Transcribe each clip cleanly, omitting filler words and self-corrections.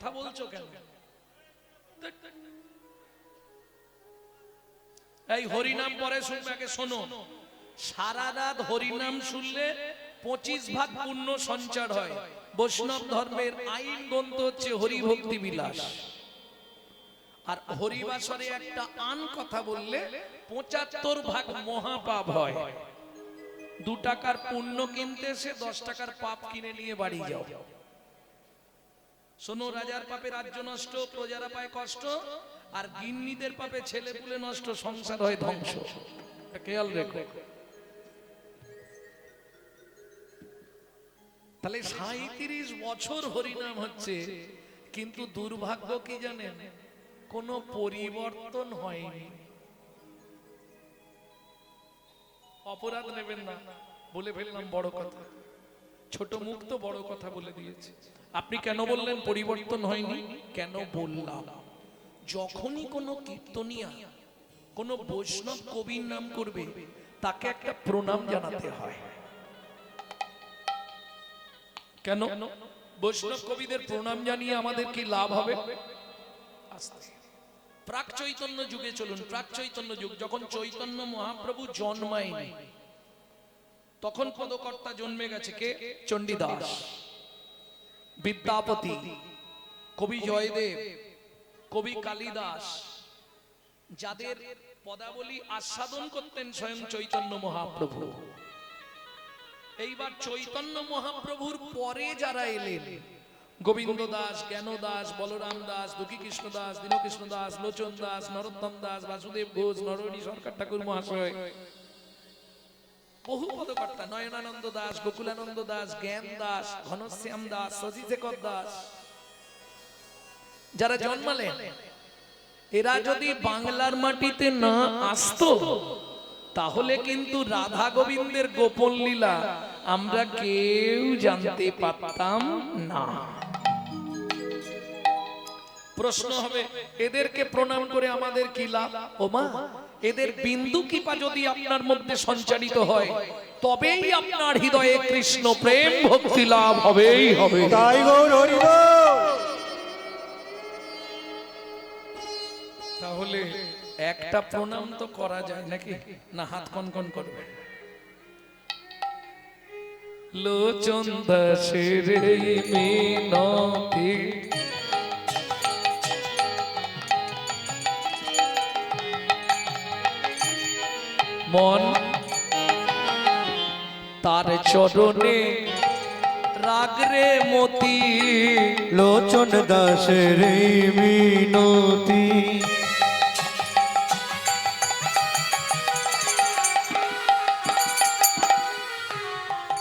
কথা বলছো কেন? এই হরিনাম পরে শুনবে, আগে শোনো। সারা রাত হরিনাম শুনলে 25 ভাগ পুণ্য সঞ্চার হয়। বৈষ্ণব ধর্মের আইন গ্রন্থ হচ্ছে হরিভক্তি বিলাস। আর হরিবাসরে একটা আন কথা বললে 75 ভাগ মহাপাপ হয়। 2 টাকার পুণ্য কিনতে এসে 10 টাকার পাপ কিনে নিয়ে বাড়ি যাও। শোনো, রাজার পাপে রাজ্য নষ্ট, প্রজারা পায় কষ্ট, আর গিন্নিদের পাপে ছেলে পুলে নষ্ট, সংসার হয় ধ্বংস। খেয়াল রেখো। তাহলে 37 বছর হরিনাম হচ্ছে, কিন্তু দুর্ভাগ্য কি জানেন, কোনো পরিবর্তন হয়নি। অপরাধ নেবেন না, বলে ফেললাম বড় কথা, ছোট মুখ তো বড় কথা বলে দিয়েছে। আপনি কেন বললেন পরিবর্তন হয়নি? কেন বললাম, যখনই কোনো কীর্তনিয়া কোন বৈষ্ণব কবির নাম করবে, তাকে একটা প্রণাম জানাতে হয়। কেন? বৈষ্ণব কবিদের প্রণাম জানিয়ে আমাদের কি লাভ হবে? প্রাক চৈতন্য যুগে চলুন। প্রাক চৈতন্য যুগ, যখন চৈতন্য মহাপ্রভু জন্মায়নি, তখন পদকর্তা জন্মে গেছে কে? চণ্ডীদাস, বিদ্যাপতি, কবি জয়দেব, কবি কালিদাস, যাদের পদাবলী আস্বাদন করতেন স্বয়ং চৈতন্য মহাপ্রভু। এইবার চৈতন্য মহাপ্রভুর পরে যারা এলেন, গোবিন্দ দাস, জ্ঞান দাস, বলরাম দাস, দুঃখী কৃষ্ণ দাস, দীনকৃষ্ণ দাস, লোচন দাস, নরোত্তম দাস, বাসুদেব ঘোষ, নরহরি সরকার ঠাকুর মহাশয়, বহু পদকর্তা, নয়নানন্দ দাস, গোকুলানন্দ দাস, জ্ঞান দাস, ঘনশ্যাম দাস, শশীশেখর দাস, যারা জন্মালেন, এরা যদি বাংলার মাটিতে না আসতো, তাহলে কিন্তু রাধা গোবিন্দের গোপন লীলা আমরা কেউ জানতে পারতাম না। প্রশ্ন হবে, এদেরকে প্রণাম করে আমাদের কি লাভ? ও মা, এদের বিন্দু কৃপা যদি আপনার মধ্যে সঞ্চারিত হয়, তবেই আপনার হৃদয়ে কৃষ্ণ প্রেম ভক্তি লাভ হবেই হবে। তাই গৌর হরি বল। তাহলে একটা প্রণাম তো করা যায় নাকি? না হাত কনকন করবে? লোচন দাসের মিনতি মন তার চরণে রাগরে মতি। লোচন দাসের মিনতি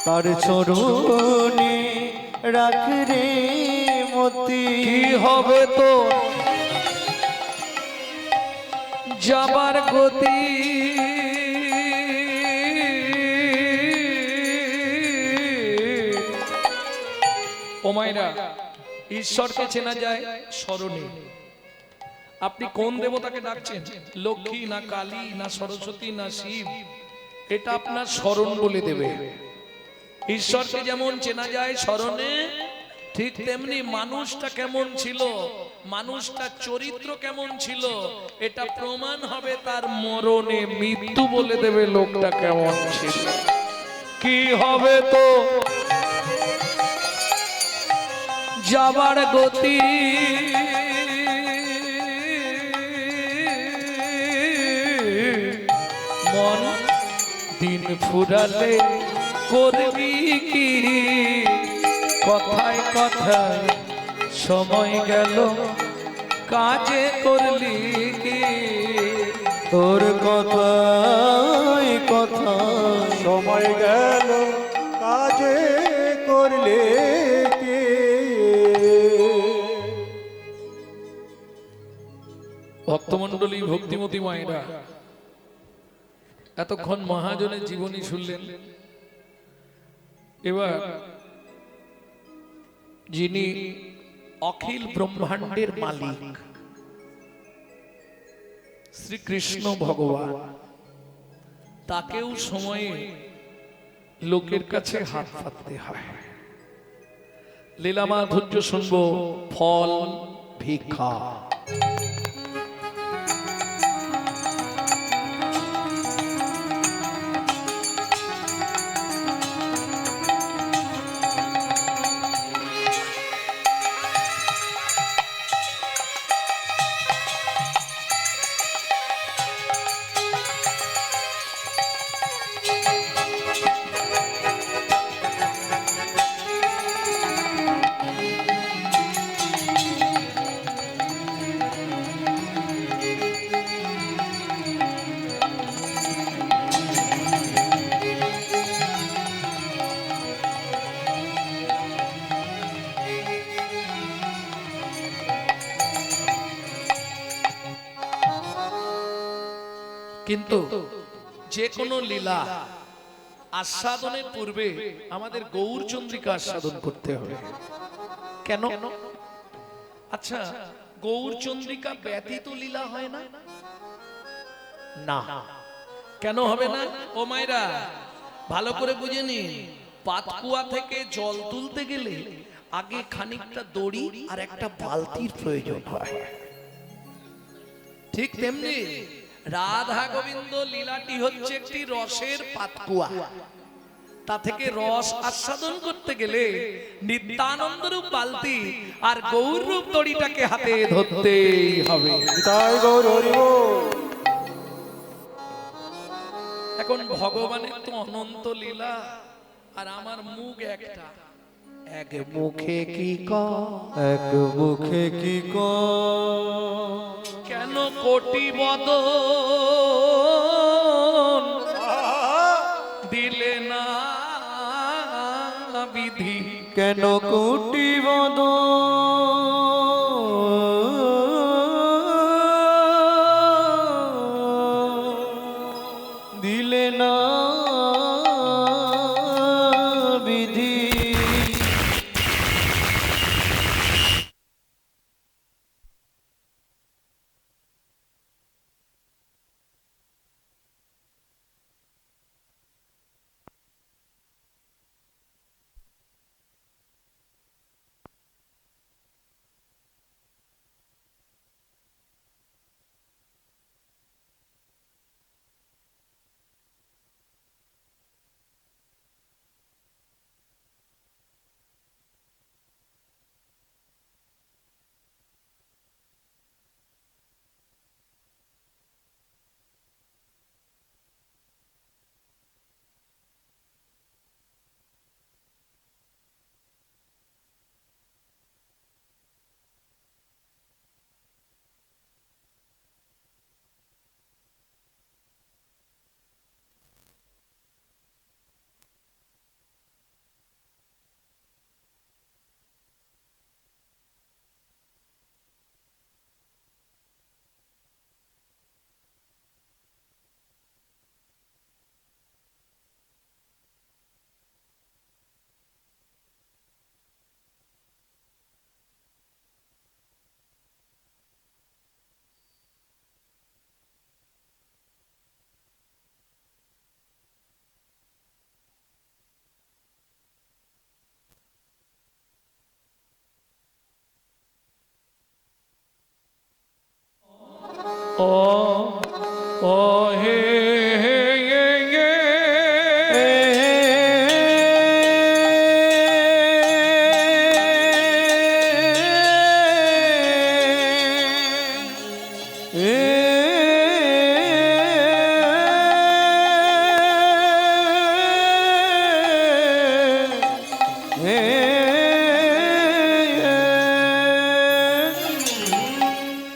তার চরণে রাখ রে মতি। কি হবে তো যাবার গতি, ও মায়েরা, ঈশ্বরকে চেনা যায় স্মরণে। আপনি কোন দেবতাকে ডাকছেন, লক্ষ্মী না কালী না সরস্বতী না শিব, এটা আপনার স্মরণ বলে দেবে। ঈশ্বরকে যেমন চেনা যায় স্মরণে, ঠিক তেমনি মানুষটা কেমন ছিল, মানুষটার চরিত্র কেমন ছিল, এটা প্রমাণ হবে তার মরণে। মৃত্যু বলে দেবে লোকটা কেমন ছিল। কি হবে তো যাবার গতি, মন দিন ফুরালে করবি কি, কথায় কথায় সময় গেল কাজে করলি কি। তোর কথায় কথা সময় গেল কাজে করলে কে। ভক্তমণ্ডলী, ভক্তিমতী মায়েরা, এতক্ষণ মহাজনের জীবনী শুনলেন। এবার যিনি অখিল ব্রহ্মাণ্ডের মালিক শ্রীকৃষ্ণ ভগবান, তাকেও সময়ে লোকের কাছে হাত পাততে হয়। লীলা মাধুর্য শুনবো, ফল ভিক্ষা। কিন্তু যে কোনো লীলা আস্বাদনের পূর্বে আমাদের গৌরচন্দ্রিকা আস্বাদন করতে হবে। কেন? আচ্ছা, গৌরচন্দ্রিকা ব্যতীত লীলা হয় না? না। কেন হবে না? ও মায়েরা ভালো করে বুঝে নিন, পাতকুয়া থেকে জল তুলতে গেলে আগে খানিকটা দড়ি আর একটা বালতির প্রয়োজন হয়। ঠিক তেমনি রাধা গোবিন্দ লীলাটি হচ্ছে একটি রসের পাতকুয়া। তা থেকে রস আস্বাদন করতে গেলে নিত্যানন্দ রূপ বালতি আর গৌর রূপ দড়িটাকে হাতে ধরতেই হবে। তাই গৌর হরি বল। এখন ভগবানের তো অনন্ত লীলা, আর আমার মুখ একটা, এক মুখে কি এক মুখে কি কেন কোটি বদন দিলে না বিধি, কেন কোটি দিলে না বিধি। ও ও হে হে হে হে।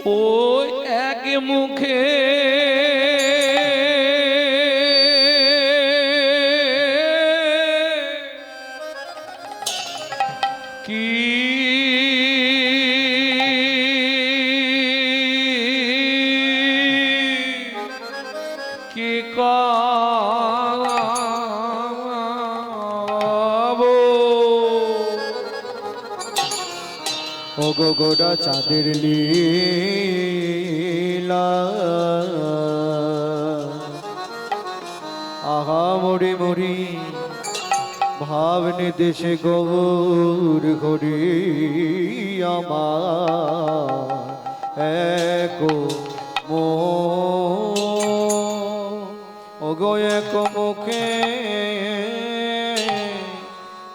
ওই এক মুখে কি কি কাবো ও গো গোড়া চাঁদের লীলা, আহা মরি মরি ভাবনি দেশে গৌর হরি আমার এক ওগো এক মুখে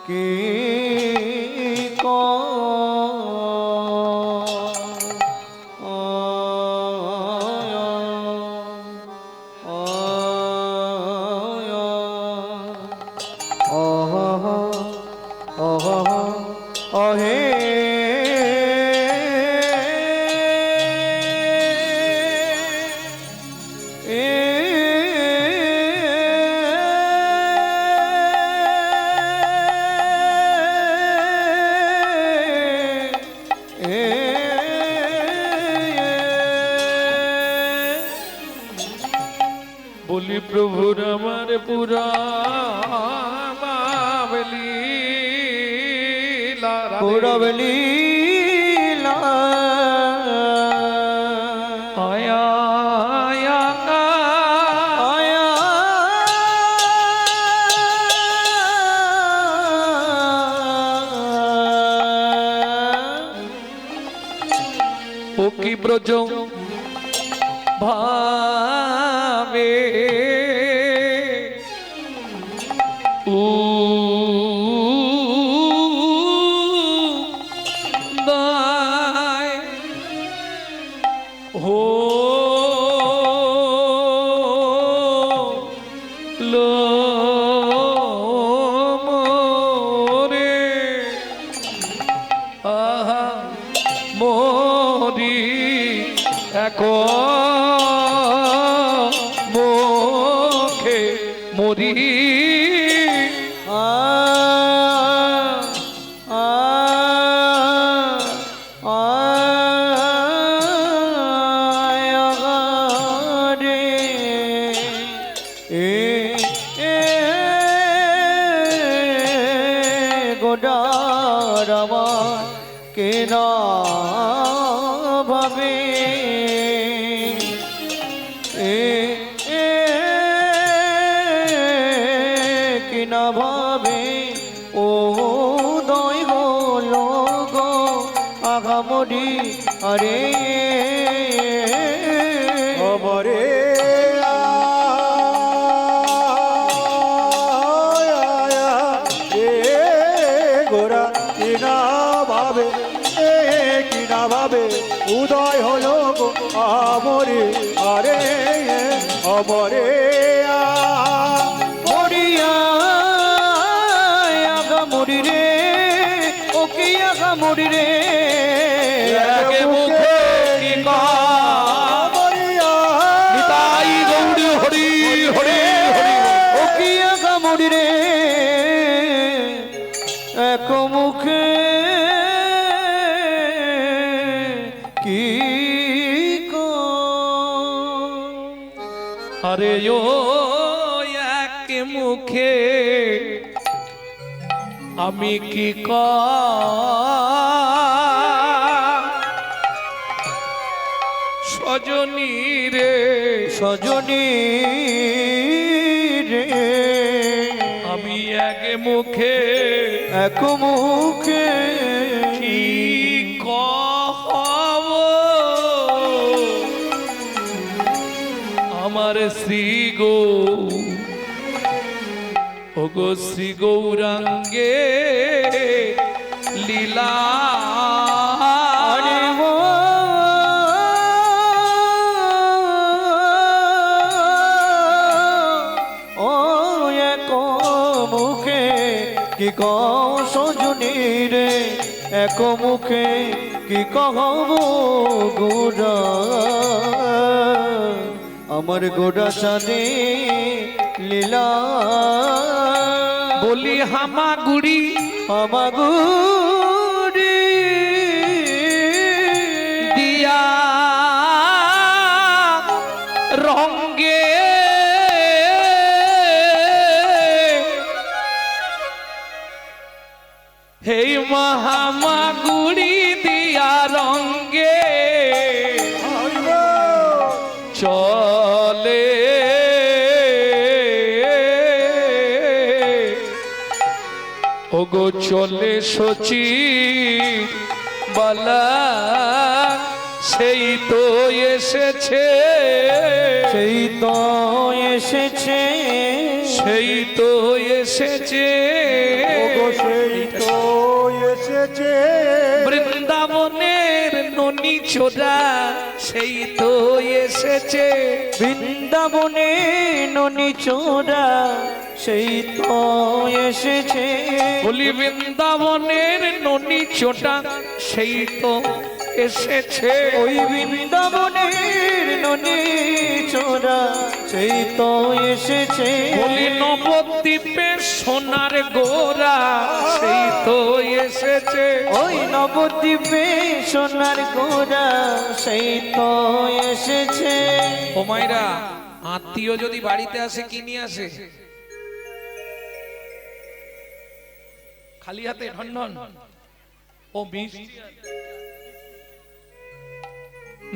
কি বলি প্রভুর আমার পুরা পুরবলি আয়া আয়া আয়া ও কি ব্রজ ভাবে দায় হো লো মোরে আহা মোরি এক মুখে মরি কেনা ভাবে কিনা ভাবে ও দয় হলো গো আগামরি আরে অমরে গোরা কিনা ভাবে কিনা ভাবে উদয় হলো গো আমরে আরে অমরে মরিয়া আগামরি রে ও কি আগামরি রে একে মুখে কি নিতাই গৌরী হরি হরি হরি ও কি আগামরি রে এক মুখে কি আরে ও এক মুখে আমি কি সজনী রে সজনী রে আমি এক মুখে এক মুখে কি কহব আমার শ্রী গো ও গো শ্রী গৌরাঙ্গে লীলা কি সজনী রে এক মুখে কি কহব গোরা আমার গোরা চাঁদে লীলা বলি হামাগুড়ি হামাগুড়ি দিয়া রঙ্গে হেই মহামাগুড়ি দিয়া রঙ্গে চলে চলে সচি বলা সেই তো এসেছে, সেই তো এসেছে, সেই তো এসেছে, ওগো সেই তো এসেছে, বৃন্দাবনের ননি চোরা সেই তো এসেছে, বৃন্দাবনে ননি চোরা সেই তো এসেছে, বলি বৃন্দাবনের ননি চোটা সেই তো এসেছে, ওই বৃন্দাবনের ননি চোরা সেই তো এসেছে, বলি নবদ্বীপে সোনার গোরা সেই তো এসেছে, ওই নবদ্বীপে সোনার গোরা সেই তো এসেছে। ও মাইরা, আত্মীয় যদি বাড়িতে আসে কি নিয়ে আসে? খালি হাতে ঢনঢন ও মিষ্টি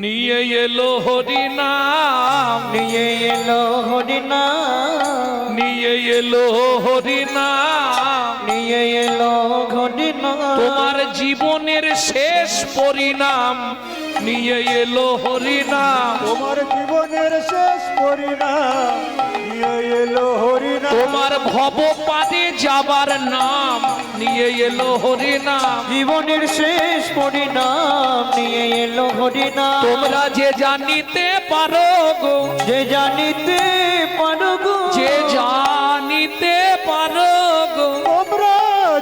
নিয়ে এলো হরি নাম, নিয়ে এলো হরি নাম, নিয়ে এলো হরি নাম, নিয়ে এলো হরি নাম, তোমার জীবনের শেষ পরিণাম নিয়ে এলো হরি নাম, তোমার জীবনের শেষ পরিণাম নিয়ে এলো হরিনাম, তোমার ভবপাদে যাবার নাম নিয়ে এলো হরি নাম, জীবনের শেষ পরিণাম নিয়ে এলো হরি নাম, তোমরা যে জানিতে পারো গো, যে জানিতে পারো গো, যে জানিতে পারো গো, তোমরা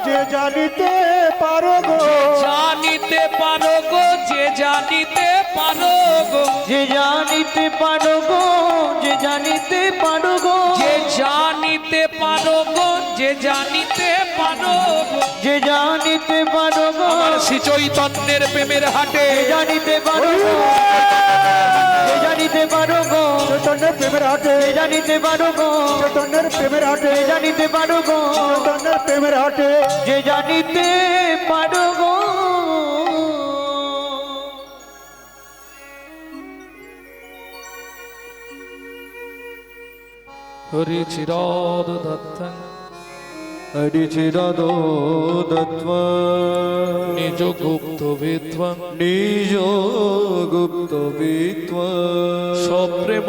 যে জানিতে পারো গো, জানিতে পারো গো, যে জানিতে পারো গো, যে জানিতে পারো গো, যে জানিতে পারো গো, যে জানিতে পারো গো, যে জানিতে পারো গো, যে জানিতে পারো গো, আমার শ্রী চৈতন্যের প্রেমের হাটে যে জানিতে পারো গো, যে জানিতে পারো গো, চৈতন্যের প্রেমের হাটে, যে জানিতে পারো গো, চৈতন্যের প্রেমের হাটে, যে জানিতে পারো গো, চৈতন্যের প্রেমের হাটে, যে জানিতে পারো গো। হরি চিরদ দত্তং হরি চিরদো দত্ত্বা নিজ গুপ্ত বিদ্বাং নিজ গুপ্ত বিত্ত্বা সপ্রেম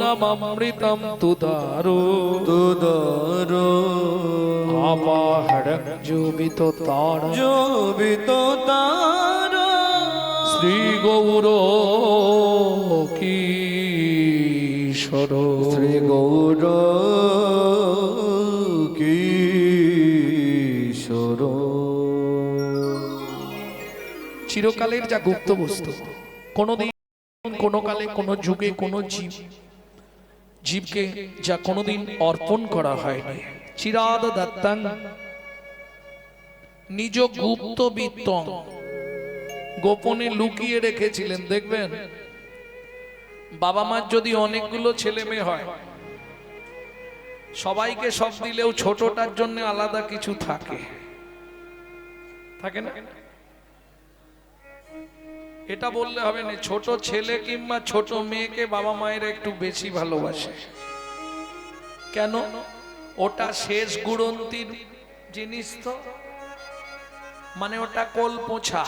নামামৃতম তুদারো তুদারো আপাহড়ং জুবিত তার জবিত তার শ্রী গৌর কিশোর শ্রী গৌর কিশোর চিরকালের যা গুপ্ত বস্তু, কোনোদিন কোনো কালে কোনো যুগে কোনো জীবকে যা কোনোদিন অর্পণ করা হয়নি, চিরাদ দত্তং নিজ গুপ্ত বিত্তং গোপনে লুকিয়ে রেখেছিলেন। দেখবেন বাবা মার যদি অনেকগুলো ছেলে মেয়ে হয়, সবাইকে সব দিলেও ছোটটার জন্য আলাদা কিছু থাকে, থাকে না? এটা বললে হবে না, ছোট ছেলে কিংবা ছোট মেয়েকে বাবা মায়ের একটু বেশি ভালোবাসে। কেন? ওটা শেষ গুড়ন্তির জিনিস, তো মানে ওটা কোল পোছা।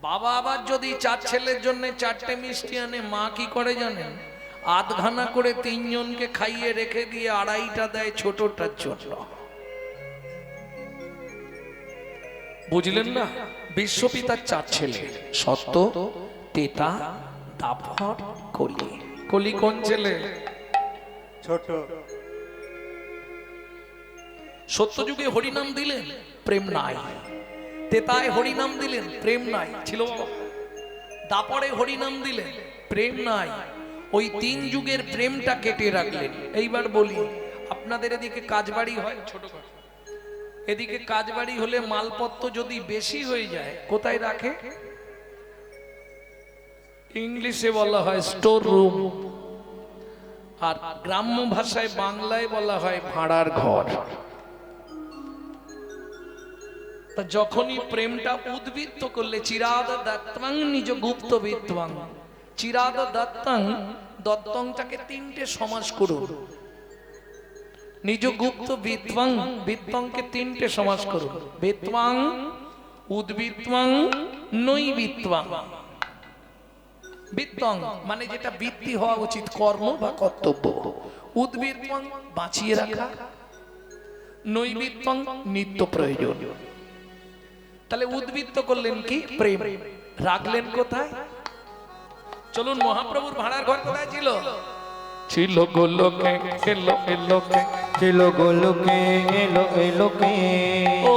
বাবা আবার যদি 4 ছেলের জন্য 4টে মিষ্টি আনে, মা কি করে জানেন? আধখানা করে 3 জনকে খাইয়ে রেখে দিয়ে 2.5টা দেয় ছোটটার জন্য। বুঝলেন না? বিশ্বপিতার 4 ছেলে, সত্য, তেতা, দাপট, কলি। কলি কোন ছেলে? ছোট। সত্য যুগে হরিনাম দিলেন, প্রেম নাই। তেতায় হরিনাম দিলেন, প্রেম নাই। ছিল বাবা? দাপড়ে হরিনাম দিলেন, প্রেম নাই। ওই 3 যুগের প্রেমটা কেটে রাখলেন। এইবার বলি, আপনাদের এদিকে কাজবাড়ি হয় ছোটখাটো, এদিকে কাজবাড়ি হলে মালপত্র যদি বেশি হয়ে যায় কোথায় রাখে? ইংলিশে বলা হয় স্টোর রুম, আর গ্রাম্য ভাষায় বাংলায় বলা হয় ভাড়ার ঘর। যখনই প্রেমটা উদ্বৃত্ত করলে চিরাদ দত্তং নিজ গুপ্ত বিদ্বাং, চিরাদ দত্তং, দত্তংটাকে 3টে সমাস করুন। নিজ গুপ্ত বিত্বাং, বিত্তংকে তিনটে সমাস করুন, বিত্বাং, উদ্বিত্বাং, নৈবিত্বাং। বিত্তং মানে যেটা বৃত্তি হওয়া উচিত, কর্ম বা কর্তব্য। উদ্বিত্বাং বাঁচিয়ে রাখা, নৈবিত্বাং নিত্য প্রয়োজন। তাহলে উদ্বৃত্ত করলেন কি? প্রেম। রাখলেন কোথায়? চলুন, মহাপ্রভুর ভাড়ার ঘর কোথায় ছিল? ছিল গোলকে, এলো এলোকে, ছিল গোলকে, এলো এলোকে। ও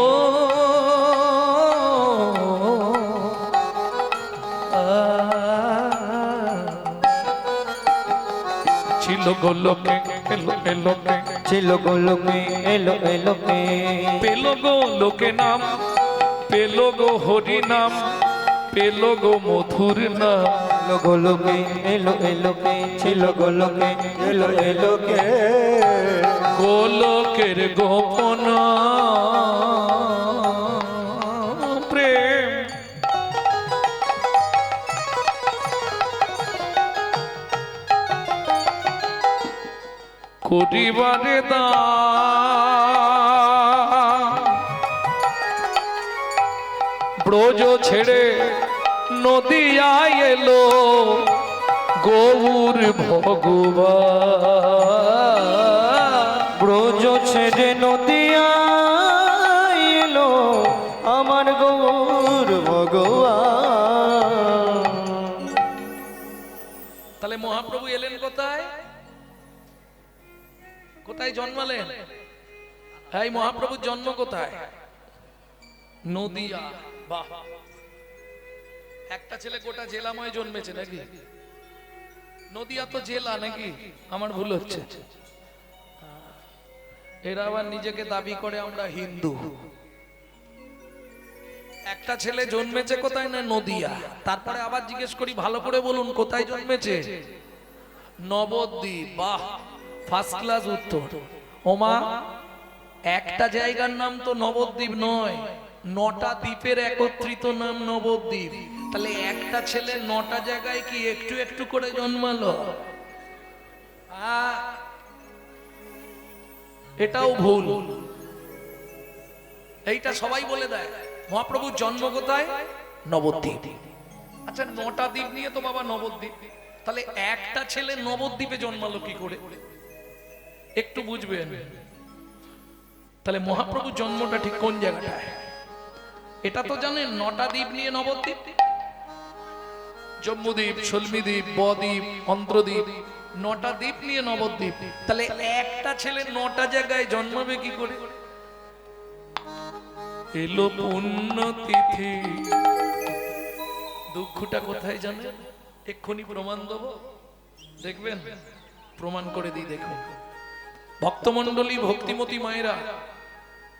ছিল গোলকে, এলো এলোকে, ছিল গোলকে, এলো এলোকে। পেল গো লোকে নাম, পেল গো হরি নাম, পেল গো মধুর নাম। গোলকে, এলো এলোকে, ছিল গোলকে, এলো এলোকে। গোলকের গোপন প্রেম, করিবারে দান, ব্রজ ছেড়ে নদিয়ায় এলো গৌর ভগবান। ব্রজ ছেড়ে নদিয়া এলো আমার গৌর ভগবান। তাহলে মহাপ্রভু এলেন কোথায়? কোথায় জন্মালেন? এই মহাপ্রভুর জন্ম কোথায়? নদিয়া। বাহ, একটা ছেলে গোটা জেলাময় জন্মেছে নাকি? নদিয়া তো জেলা নাকি? আমার ভুল হচ্ছে? এরা আবার নিজেকে দাবি করে আমরা হিন্দু। একটা ছেলে জন্মেছে কোথায়? না নদিয়া। তারপরে আবার জিজ্ঞেস করি, ভালো করে বলুন কোথায় জন্মেছে? নবদ্বীপ। বাহ, ফার্স্ট ক্লাস উত্তর। ওমা, একটা জায়গার নাম তো নবদ্বীপ নয়, 9টা দ্বীপের একত্রিত নাম নবদ্বীপ। তাহলে একটা ছেলে 9টা জায়গায় কি একটু একটু করে জন্মালো? এটাও ভুল। এইটা সবাই বলে দেয়। মহাপ্রভুর জন্ম কোথায়? নবদ্বীপ। আচ্ছা, 9টা দ্বীপ নিয়ে তো বাবা নবদ্বীপ। তাহলে একটা ছেলে নবদ্বীপে জন্মালো কি করে? একটু বুঝবেন। তাহলে মহাপ্রভুর জন্মটা ঠিক কোন জায়গাটায়? এটা তো জানেন 9টা দ্বীপ নিয়ে নবদ্বীপ। জম্মুদ্বীপ, সলমিদ্বীপ, বদ্বীপ, অন্ধ্রদ্বীপ, 9টা দ্বীপ নিয়ে নবদ্বীপ। তাহলে একটা ছেলে 9টা জায়গায় জন্মাবে কি করে? এলো পুণ্যতিথি। দুঃখটা কোথায় জানেন? এক্ষুনি প্রমাণ দেবো, দেখবেন। প্রমাণ করে দিই, দেখুন। ভক্তমণ্ডলী, ভক্তিমতী মায়েরা,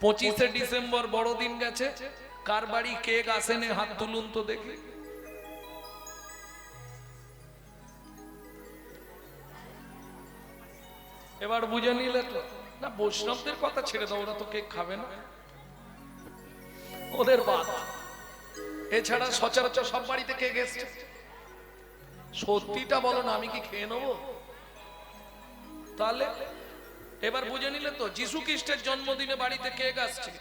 25শে ডিসেম্বর বড়দিন গেছে। কার বাড়ি কেক আসেনে? হাত তুলুন তো দেখি। এবার বুঝে নিলে তো না? বৈষ্ণবদের কথা ছেড়ে দাও, ওরা তো কেক খাবে না, ওদের বাদ। এছাড়া সচরাচর সব বাড়িতে কেক এসছে। সত্যিটা বলো না, আমি কি খেয়ে নেবো? তাহলে এবার বুঝে নিলে তো, যিশু খ্রিস্টের জন্মদিনে বাড়িতে কেক আসছে,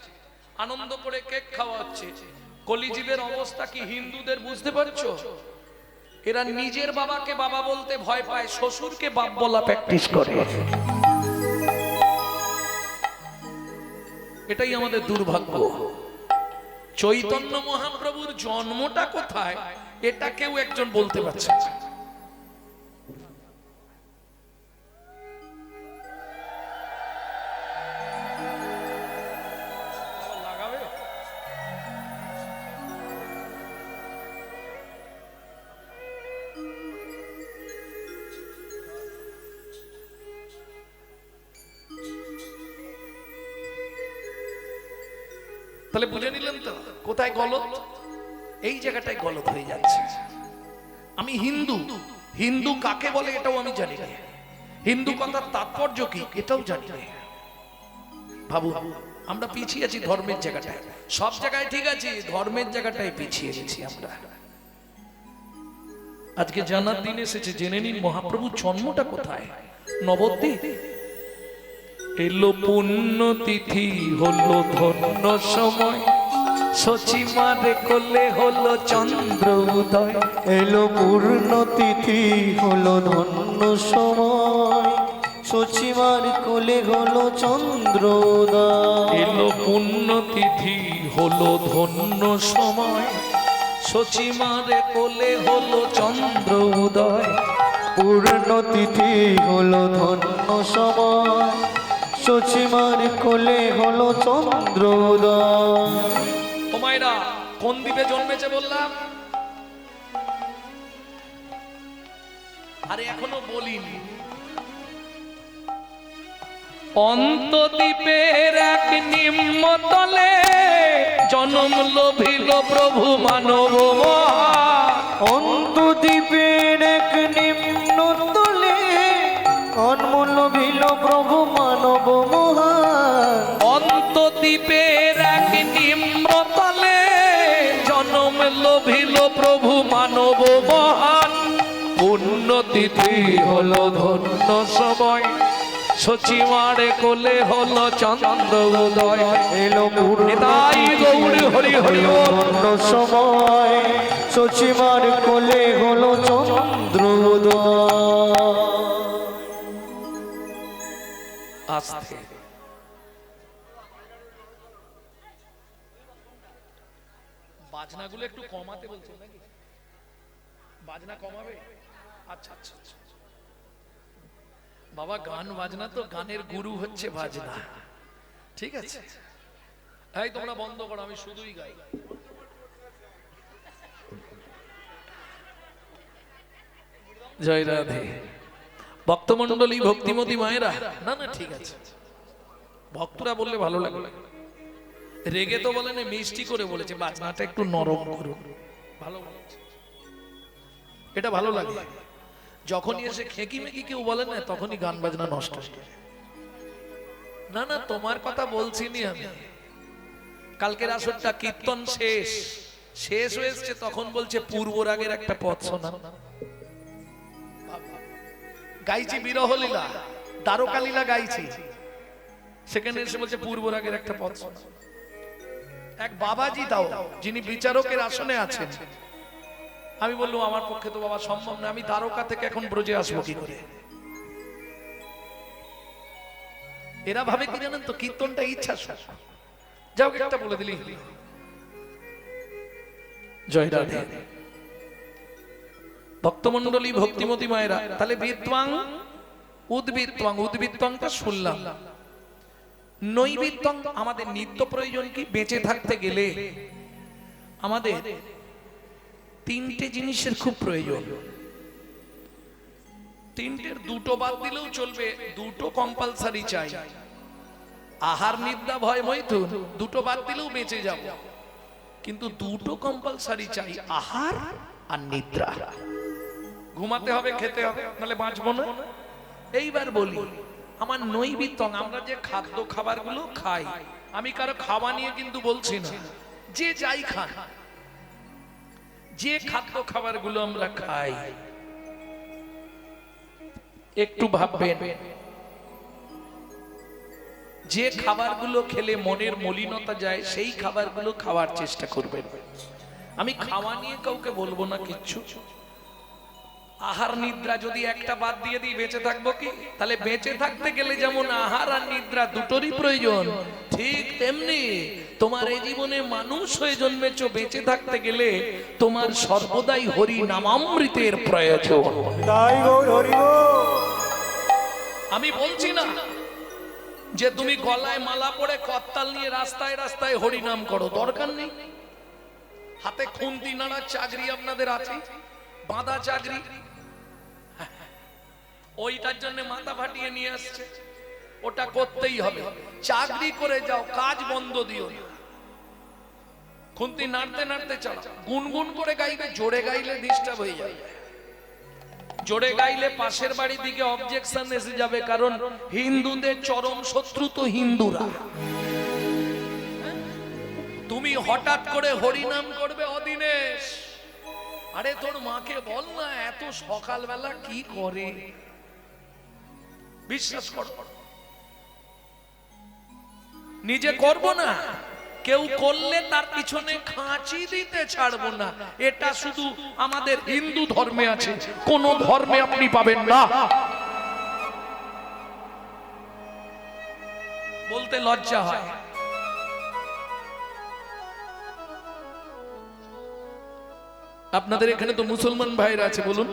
আনন্দ করে কেক খাওয়া হচ্ছে। কলিজীবের অবস্থা কি হিন্দুদের বুঝতে পারছো? এরা নিজের বাবাকে বাবা বলতে ভয় পায়, শ্বশুরকে বাপ বলা প্র্যাকটিস করে। এটাই আমাদের দুর্ভাগ্য। চৈতন্য মহাপ্রভুর জন্মটা কোথায় এটা কেউ একজন বলতে পারছে না। তাহলে বুঝে নিলেন তো কোথায় গলত? এই জায়গাটায় গলত হয়ে যাচ্ছে। আমি হিন্দু, হিন্দু কাকে বলে এটাও আমি জানি না। হিন্দু কথার তাৎপর্য কি এটাও জানি না। ভাবু, আমরা পিছিয়ে আছি ধর্মের জায়গাটায়। সব জায়গায় ঠিক আছে, ধর্মের জায়গাটায় পিছিয়ে গেছি আমরা। আজকে জানার দিন এসেছে, জেনে নিন মহাপ্রভুর জন্মটা কোথায়। নবদ্বীপ। এলো পুণ্যতিথি হলো ধন্য সময়, সচিমারে কোলে হলো চন্দ্র উদয়। এলো পূর্ণ তিথি হলো ধন্য সময়, সচিমার কোলে হলো চন্দ্রোদয়। এলো পুণ্যতিথি হলো ধন্য সময়, সচিমারে কোলে হলো চন্দ্র উদয়। পূর্ণ তিথি হলো ধন্য সময়, সচিমার কোলে হলো চন্দ্রোদয়। ও মায়েরা, কোন দ্বীপে জন্মেছে বললাম? আরে এখনো বলিনি। অন্তদ্বীপের এক নিম্নতলে জন্ম লোভিল প্রভু মানব মহান। অন্তদ্বীপের এক নিম্ন তলে অনমূল্য ভিল প্রভু মানব মহান। অন্তদ্বীপের এক নিম্নতলে জন্ম লোভিল প্রভু মানব মহান। পুণ্যতিথি হলো ধন্য সময়, সচিমারে কোলে হলো চন্দ্র উদয়। এলো নিতাই গৌর হরি হরি বল। পূর্ণ সময়, সচিমার কোলে হলো চন্দ্রোদয়। আস্তে বাজনাগুলো একটু কমাতে বলছেন নাকি? বাজনা কমাবে? আচ্ছা আচ্ছা আচ্ছা। বাবা, গান বাজনা তো, গানের গুরু হচ্ছে বাজনা। ঠিক আছে, এই তোমরা বন্ধ করো, আমি শুধুই গাই। জয় রাধে। ভক্তমণ্ডলী, ভক্তিমতী মায়েরা, না না ঠিক আছে, ভক্তরা বললে ভালো লাগে। রেগে তো বলেন, মিষ্টি করে বলেছে, বাজনাটা একটু নরম করুন। ভালো বলেছে, এটা ভালো লাগে। যখনই এসে খেকি মেকি কেউ বলে না, তখনই গান বাজনা নষ্ট হয়ে যায়। না না, তোমার কথা বলছি নি আমি। কালকের আসরটা কীর্তন শেষ হয়েছে, তখন বলছে পূর্ব রাগের একটা পথ শোনা। গাইছি বিরহ লীলা, দ্বারকা লীলা গাইছি, সেখানে এসে বলছে পূর্ব রাগের একটা পথ শোনা। এক বাবাজি তাও, যিনি বিচারকের আসনে আছেন, আমি বললাম আমার পক্ষে তো বাবা সম্ভব না, আমি দ্বারকা থেকে এখন ব্রজে আসবো কি করে? এরা ভাবে কি জানেন তো, কীর্তনটা ইচ্ছা। যাও একটা বলে দিলি। জয় রাধে। ভক্তমণ্ডলী, ভক্তিমতী মায়েরা, তাহলে বিদ্বাং উদ্বৃত্তাং, উদ্বৃত্তাংটা শুনলাম। নৈবিত্তং আমাদের নিত্য প্রয়োজন কি? বেঁচে থাকতে গেলে আমাদের তিনটে জিনিসের খুব প্রয়োজন। তিনটের দুটো বাদ দিলেও চলবে, দুটো কম্পালসারি চাই। আহার, নিদ্রা, ভয়, মৈথুন, দুটো বাদ দিলেও বেঁচে যাব, কিন্তু দুটো কম্পালসারি চাই, আহার আর নিদ্রা। ঘুমাতে হবে, খেতে হবে, নাহলে বাঁচবো না। এইবার বলি, আমার নৈবিত্তং, আমরা যে খাদ্য খাবারগুলো খাই, আমি কারো খাওয়া নিয়ে কিন্তু বলছি না, যে যাই খান, যে খাদ্য খাবারগুলো আমরা খাই, একটু ভাববেন, যে খাবারগুলো খেলে মনের মলিনতা যায়, সেই খাবারগুলো খাওয়ার চেষ্টা করবেন। আমি খাওয়া নিয়ে কাউকে বলবো না কিচ্ছু। আহার নিদ্রা যদি একটা বাদ দিয়ে দিই, বেঁচে থাকবো কি? তাহলে বেঁচে থাকতে গেলে যেমন আহার আর নিদ্রা দুটোরই প্রয়োজন, ঠিক তেমনি তোমার এই জীবনে মানুষ হয়ে জন্মেছো, বেঁচে থাকতে গেলে তোমার সর্বদাই হরি নামামৃতের প্রয়োজন। তাই গৌর হরি বল। আমি বলছি না যে তুমি গলায় মালা পরে করতাল নিয়ে রাস্তায় রাস্তায় হরি নাম করো, দরকার নেই। হাতে খুন্তি নাড়া চাকরি আপনাদের আছে, বাঁধা চাকরি, ওইটার জন্য মাথা ফাটিয়ে নিয়ে আসছে, ওটা করতেই হবে। চাকরি করে যাও, কাজ বন্ধ দিও না। খুন্তি নাড়তে নাড়তে চালাও, গুনগুন করে গাইবে, জোরে গাইলে ডিস্টার্ব হয়ে যাবে। জোরে গাইলে পাশের বাড়ি দিকে অবজেকশন এসে যাবে, কারণ হিন্দুদের চরম শত্রু তো হিন্দুরা। তুমি হঠাৎ করে হরিনাম করবে অদিনেশ, আরে তোর মাকে বল না এত সকালবেলা কি করে, বিশ্বাস কর। নিজে করব না, কেউ করলে তার পিছনে খাঁচি দিতে ছাড়বো না। এটা শুধু আমাদের হিন্দু ধর্মে আছে, কোন ধর্মে আপনি পাবেন না। বলতে লজ্জা হয়। আপনাদের এখানে তো মুসলমান ভাইরা আছে, বলুন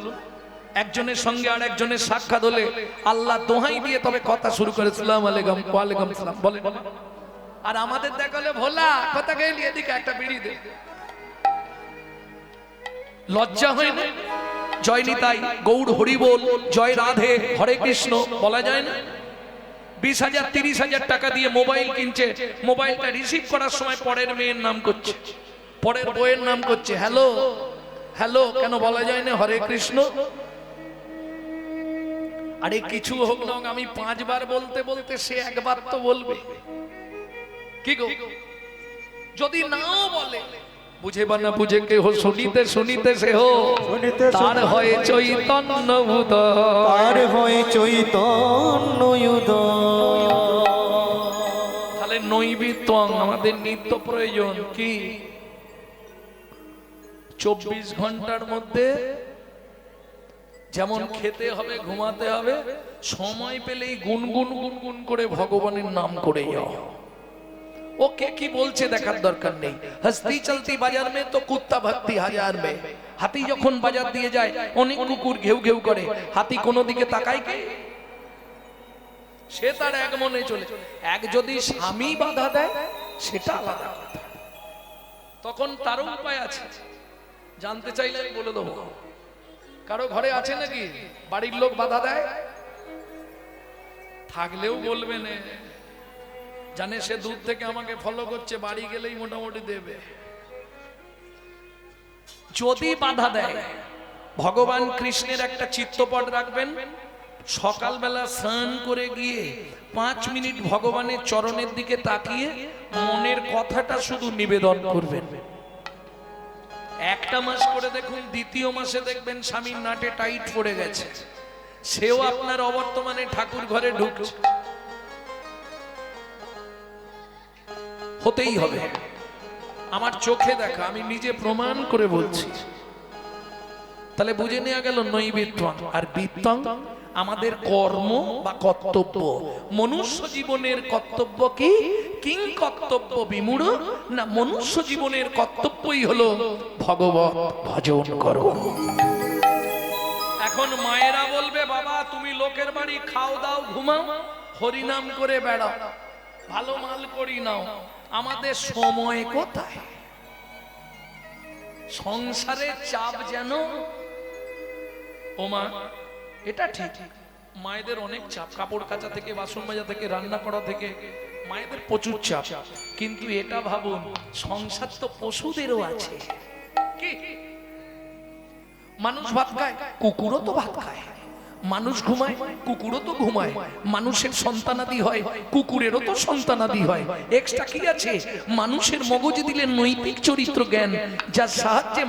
একজনের সঙ্গে আর একজনের সাক্ষাৎ হলে আল্লাহ দোহাই দিয়ে তবে কথা শুরু করে, সালাম আলাইকুম, ওয়ালাইকুম সালাম বলে। আর আমাদের দেখালে ভোলা কথা গেলি এদিকে একটা বিড়ি দে। লজ্জা হয় না? জয় নিতাই, গৌর হরি বল, জয় রাধে, হরে কৃষ্ণ বলা যায় না? 20,000 30,000 টাকা দিয়ে মোবাইল কিনছে, মোবাইলটা রিসিভ করার সময় পরের মেয়ের নাম করছে, পরের বইয়ের নাম করছে, হ্যালো হ্যালো, কেন বলা যায় না হরে কৃষ্ণ? আরে কিছু হোক না, আমি 5 বার বলতে বলতে সে একবার তো বলবে। কি গো, যদি নাও বলে, বুঝে বা না বুঝে কে হো, শুনিতে শুনিতে সে হো, তার হয় চৈতন্য উদয়, তার হয় চৈতন্য উদয়। তাহলে নৈবেদ্য আমাদের নিত্য প্রয়োজন। কি 24 ঘন্টার মধ্যে যেমন খেতে হবে, ঘুমাতে হবে, সময় পেলেই গুনগুন গুনগুন করে ভগবানের নাম করে যাও। ওকে কি বলছে দেখার দরকার নেই। হস্তি চলতি বাজার মে তো কুত্তা ভক্তি হাজার মে। হাতি যখন বাজার দিয়ে যায় অনেক কুকুর ঘেউ ঘেউ করে, হাতি কোনো দিকে তাকায় কি? সে তার এক মনে চলে। এক যদি স্বামী বাধা দেয় সেটা আলাদা কথা, তখন তারও উপায় আছে। জানতে চাইলে আমি বলে দেবো। কারো ঘরে আছে নাকি বাড়ির লোক বাধা দেয়? থাকলেও বলবে না, জানে সে দূর থেকে আমাকে ফলো করছে, বাড়ি গেলেই মোটামুটি দেবে। যদি বাধা দেয়, ভগবান কৃষ্ণের একটা চিত্রপট রাখবেন, সকালবেলা স্নান করে গিয়ে 5 মিনিট ভগবানের চরণের দিকে তাকিয়ে মনের কথাটা শুধু নিবেদন করবেন। একটা মাস করে দেখুন, দ্বিতীয় মাসে দেখবেন স্বামীর নাটে টাইট পড়ে গেছে, সেও আপনার অবর্তমানে ঠাকুর ঘরে ঢুকছে। হতেই হবে, আমার চোখে দেখা, আমি নিজে প্রমাণ করে বলছি। তাহলে বুঝে নেওয়া গেল নৈবেদ্য আর বিত্তং আমাদের কর্ম বা কর্তব্য। মনুষ্য জীবনের কর্তব্য কি? কিং কর্তব্য বিমূঢ় না, মনুষ্য জীবনের কর্তব্যই হলো ভগবত ভজন করো। এখন মায়েরা বলবে, বাবা তুমি লোকের বাড়ি খাও দাও ঘুমাও, হরিনাম করে বেড়াও, ভালো মাল করি নাও, আমাদের সময় কোথায়? সংসারের চাপ যেন। ও মা, এটা ঠিক, মায়েদের অনেক চাপ, কাপড় কাচা থেকে, বাসন মাজা থেকে, রান্না করা থেকে, মায়েদের প্রচুর চাপ। কিন্তু এটা ভাবুন, সংসার তো পশুদেরও আছে। কি মানুষ ভাত খায়, কুকুরও তো ভাত খায়। মানুষ ঘুমায়, কুকুরও তো ঘুমায়। মানুষের সন্তানাদি হয়, কুকুরেরও তো সন্তানাদি হয়। এক্সট্রা কি আছে? মানুষের মগজে দিলেন নৈতিক চরিত্র জ্ঞান, যার সাহায্যে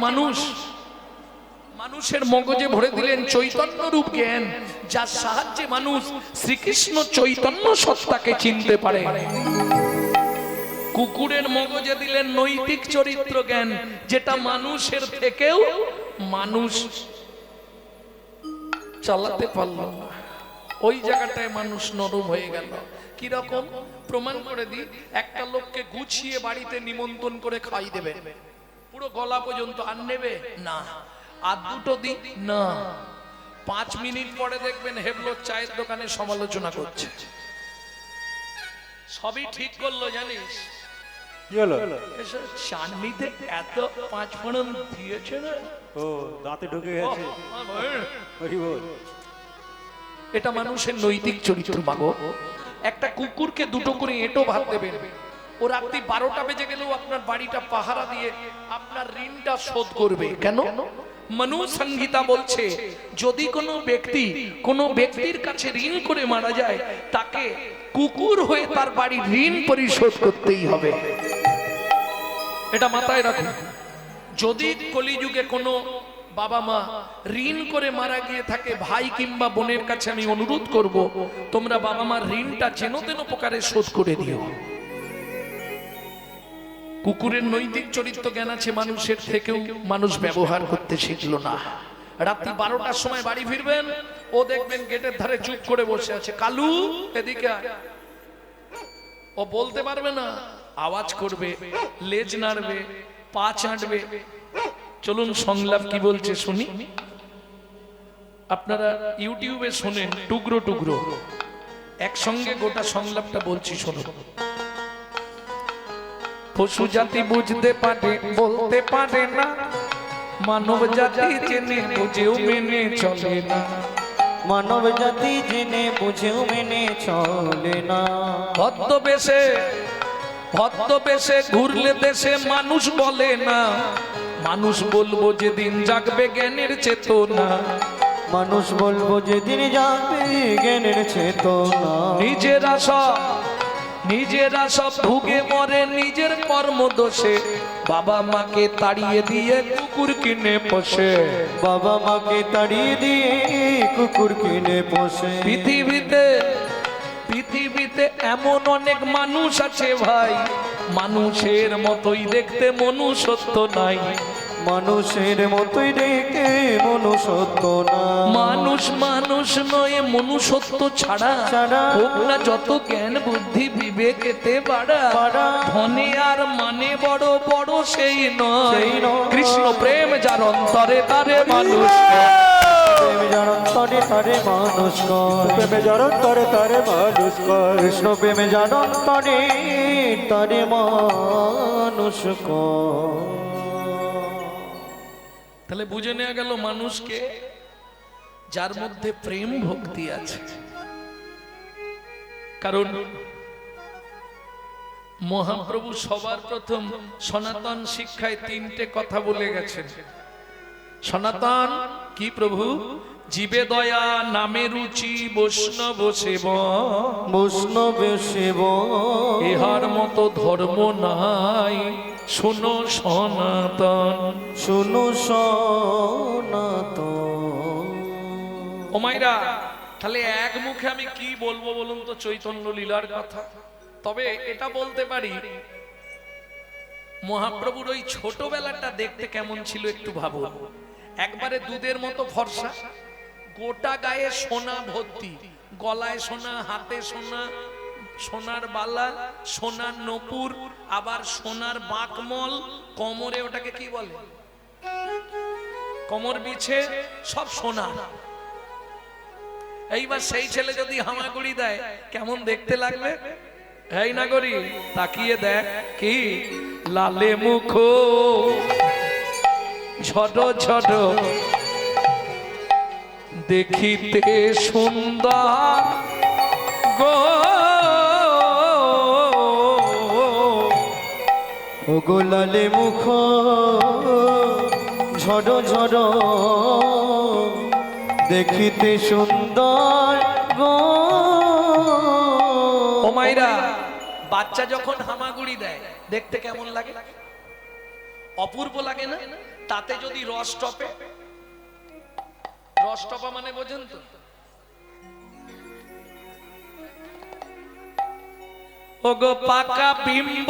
মানুষের মগজে ভরে দিলেন চৈতন্য রূপ জ্ঞান, যার সাহায্যে মানুষ শ্রীকৃষ্ণ চৈতন্য সত্তাকে চিনতে পারে। কুকুরের মগজে দিলেন নৈতিক চরিত্র জ্ঞান, যেটা মানুষের থেকেও মানুষ চালাতে পারলো না। ওই জায়গাটায় মানুষ নরম হয়ে গেল। কি রকম? প্রমাণ করে দিই, একটা লোককে গুছিয়ে বাড়িতে নিমন্ত্রণ করে খাই দেবে, পুরো গলা পর্যন্ত, আর নেবে না। আর দুটো দিন না, 5 মিনিট পরে দেখবেন হেবলো চায়ের দোকানে সমালোচনা করছে। সবই ঠিক করলো জানিস, কি হলো? চাটনিতে এত 5 ফোড়ন দিয়েছে না, ও দাঁতে ঢুকে গেছে। হরি বল। এটা মানুষের নৈতিক চরিত্র। মাগো, একটা কুকুরকে 2টো করে এঁটো ভাত দেবেন, ও রাত্রি 12টা বেজে গেলেও আপনার বাড়িটা পাহারা দিয়ে আপনার ঋণটা শোধ করবে। কেন? মনু সংহিতা বলছে, যদি কোনো ব্যক্তির কাছে ঋণ করে মারা যায়, তাকে কুকুর হয়ে তার বাড়ির ঋণ পরিশোধ করতেই হবে। এটা মাথায় রাখুন। যদি কলিযুগে কোনো বাবা মা ঋণ করে মারা গিয়ে থাকে, ভাই কিংবা বোনের কাছে আমি অনুরোধ করব, তোমরা বাবা মার ঋণটা যেন তেন প্রকারে শোধ করে দিও। কুকুরের নৈতিক চরিত্র জ্ঞান আছে মানুষের থেকেও, মানুষ ব্যবহার করতে শিখলো না। রাত্রি 12টার সময় বাড়ি ফিরবেন, ও দেখবেন গেটের ধারে চুপ করে বসে আছে, কালু এদিকে আয়। ও বলতে পারবে না, আওয়াজ করবে, লেজ নাড়বে, পা চাটবে। চলুন সংলাপ কি বলছে শুনি। আপনারা ইউটিউবে শোনেন টুকরো টুকরো, একসঙ্গে গোটা সংলাপটা বলছি শোনো। পশু জাতি বুঝতে পারে বলতে পারে না, মানব জাতি জেনে বুঝেও মেনে চলে না। মানব জাতি জেনে বুঝেও মেনে চলে না। ভদ্রবেশে ঘুরলে দেশে মানুষ বলে না, মানুষ বলবো যেদিন জাগবে জ্ঞানের চেতনা। মানুষ বলবো যেদিন যাবে জ্ঞানের চেতনা। নিজেরা সব ভুগে মরে নিজের কর্ম দোষে, বাবা মাকে তাড়িয়ে দিয়ে কুকুর কিনে পোষে। বাবা মাকে তাড়িয়ে দিয়ে কুকুর কিনে পোষে। পৃথিবীতে এমন অনেক মানুষ আছে ভাই, মানুষের মতোই দেখতে মনুষ্যত্ব নাই। মানুষের মতোই দেখতে মনুষ্যত্ব না। মানুষ নয় মনুষ্যত্ব ছাড়া হোক না যত জ্ঞান বুদ্ধি বিবেক এতে বাড়া। ধনে আর মানে বড় বড় সেই নয়, কৃষ্ণ প্রেম যার অন্তরে তারে মানুষ। প্রেম যার অন্তরে তারে মানুষ কর। প্রেমে যার অন্তরে তারে মানুষ কর। কৃষ্ণ প্রেমে যার অন্তরে তারে মানুষ কর। তাহলে বুঝে নেওয়া গেল মানুষকে যার মধ্যে প্রেম ভক্তি আছে। কারণ মহাপ্রভু সবার প্রথম সনাতন শিক্ষায় 3টে কথা বলে গেছেন। সনাতন কি প্রভু? জীবে দয়া, নামে রুচি, বৈষ্ণব সেবন। বৈষ্ণব সেবন ইহার মতো ধর্ম নাই, শোনো সনাতন। শুনো সনাতন। ও মাইরা, তাহলে এক মুখে আমি কি বলবো বলুন তো চৈতন্য লীলার কথা। তবে এটা বলতে পারি, মহাপ্রভুর ওই ছোটবেলাটা দেখতে কেমন ছিল একটু ভাবুন। একবারে দুধের মতো ফর্সা, গোটা গায়ে সোনা ভর্তি, গলায় সোনা, হাতে সোনা, সোনার বালা, সোনার নপুর, আবার সোনার বাঁকমল, কোমরে ওটাকে কি বলে, কোমর বিছে সব সোনা। এইবার সেই ছেলে যদি হামাগুড়ি দেয় কেমন দেখতে লাগবে? এই নাগরি তাকিয়ে দেখ, কি লালে মুখ ঝড় ঝড় দেখিতে সুন্দর গো। ও গোলালে মুখ ঝড় ঝড় দেখিতে সুন্দর গো। ও মাইরা, বাচ্চা যখন হামাগুড়ি দেয় দেখতে কেমন লাগে? অপূর্ব লাগে না? তাতে যদি রস টপে, রস টপা মানে বোঝেন তো? ওগো পাকা বিম্ব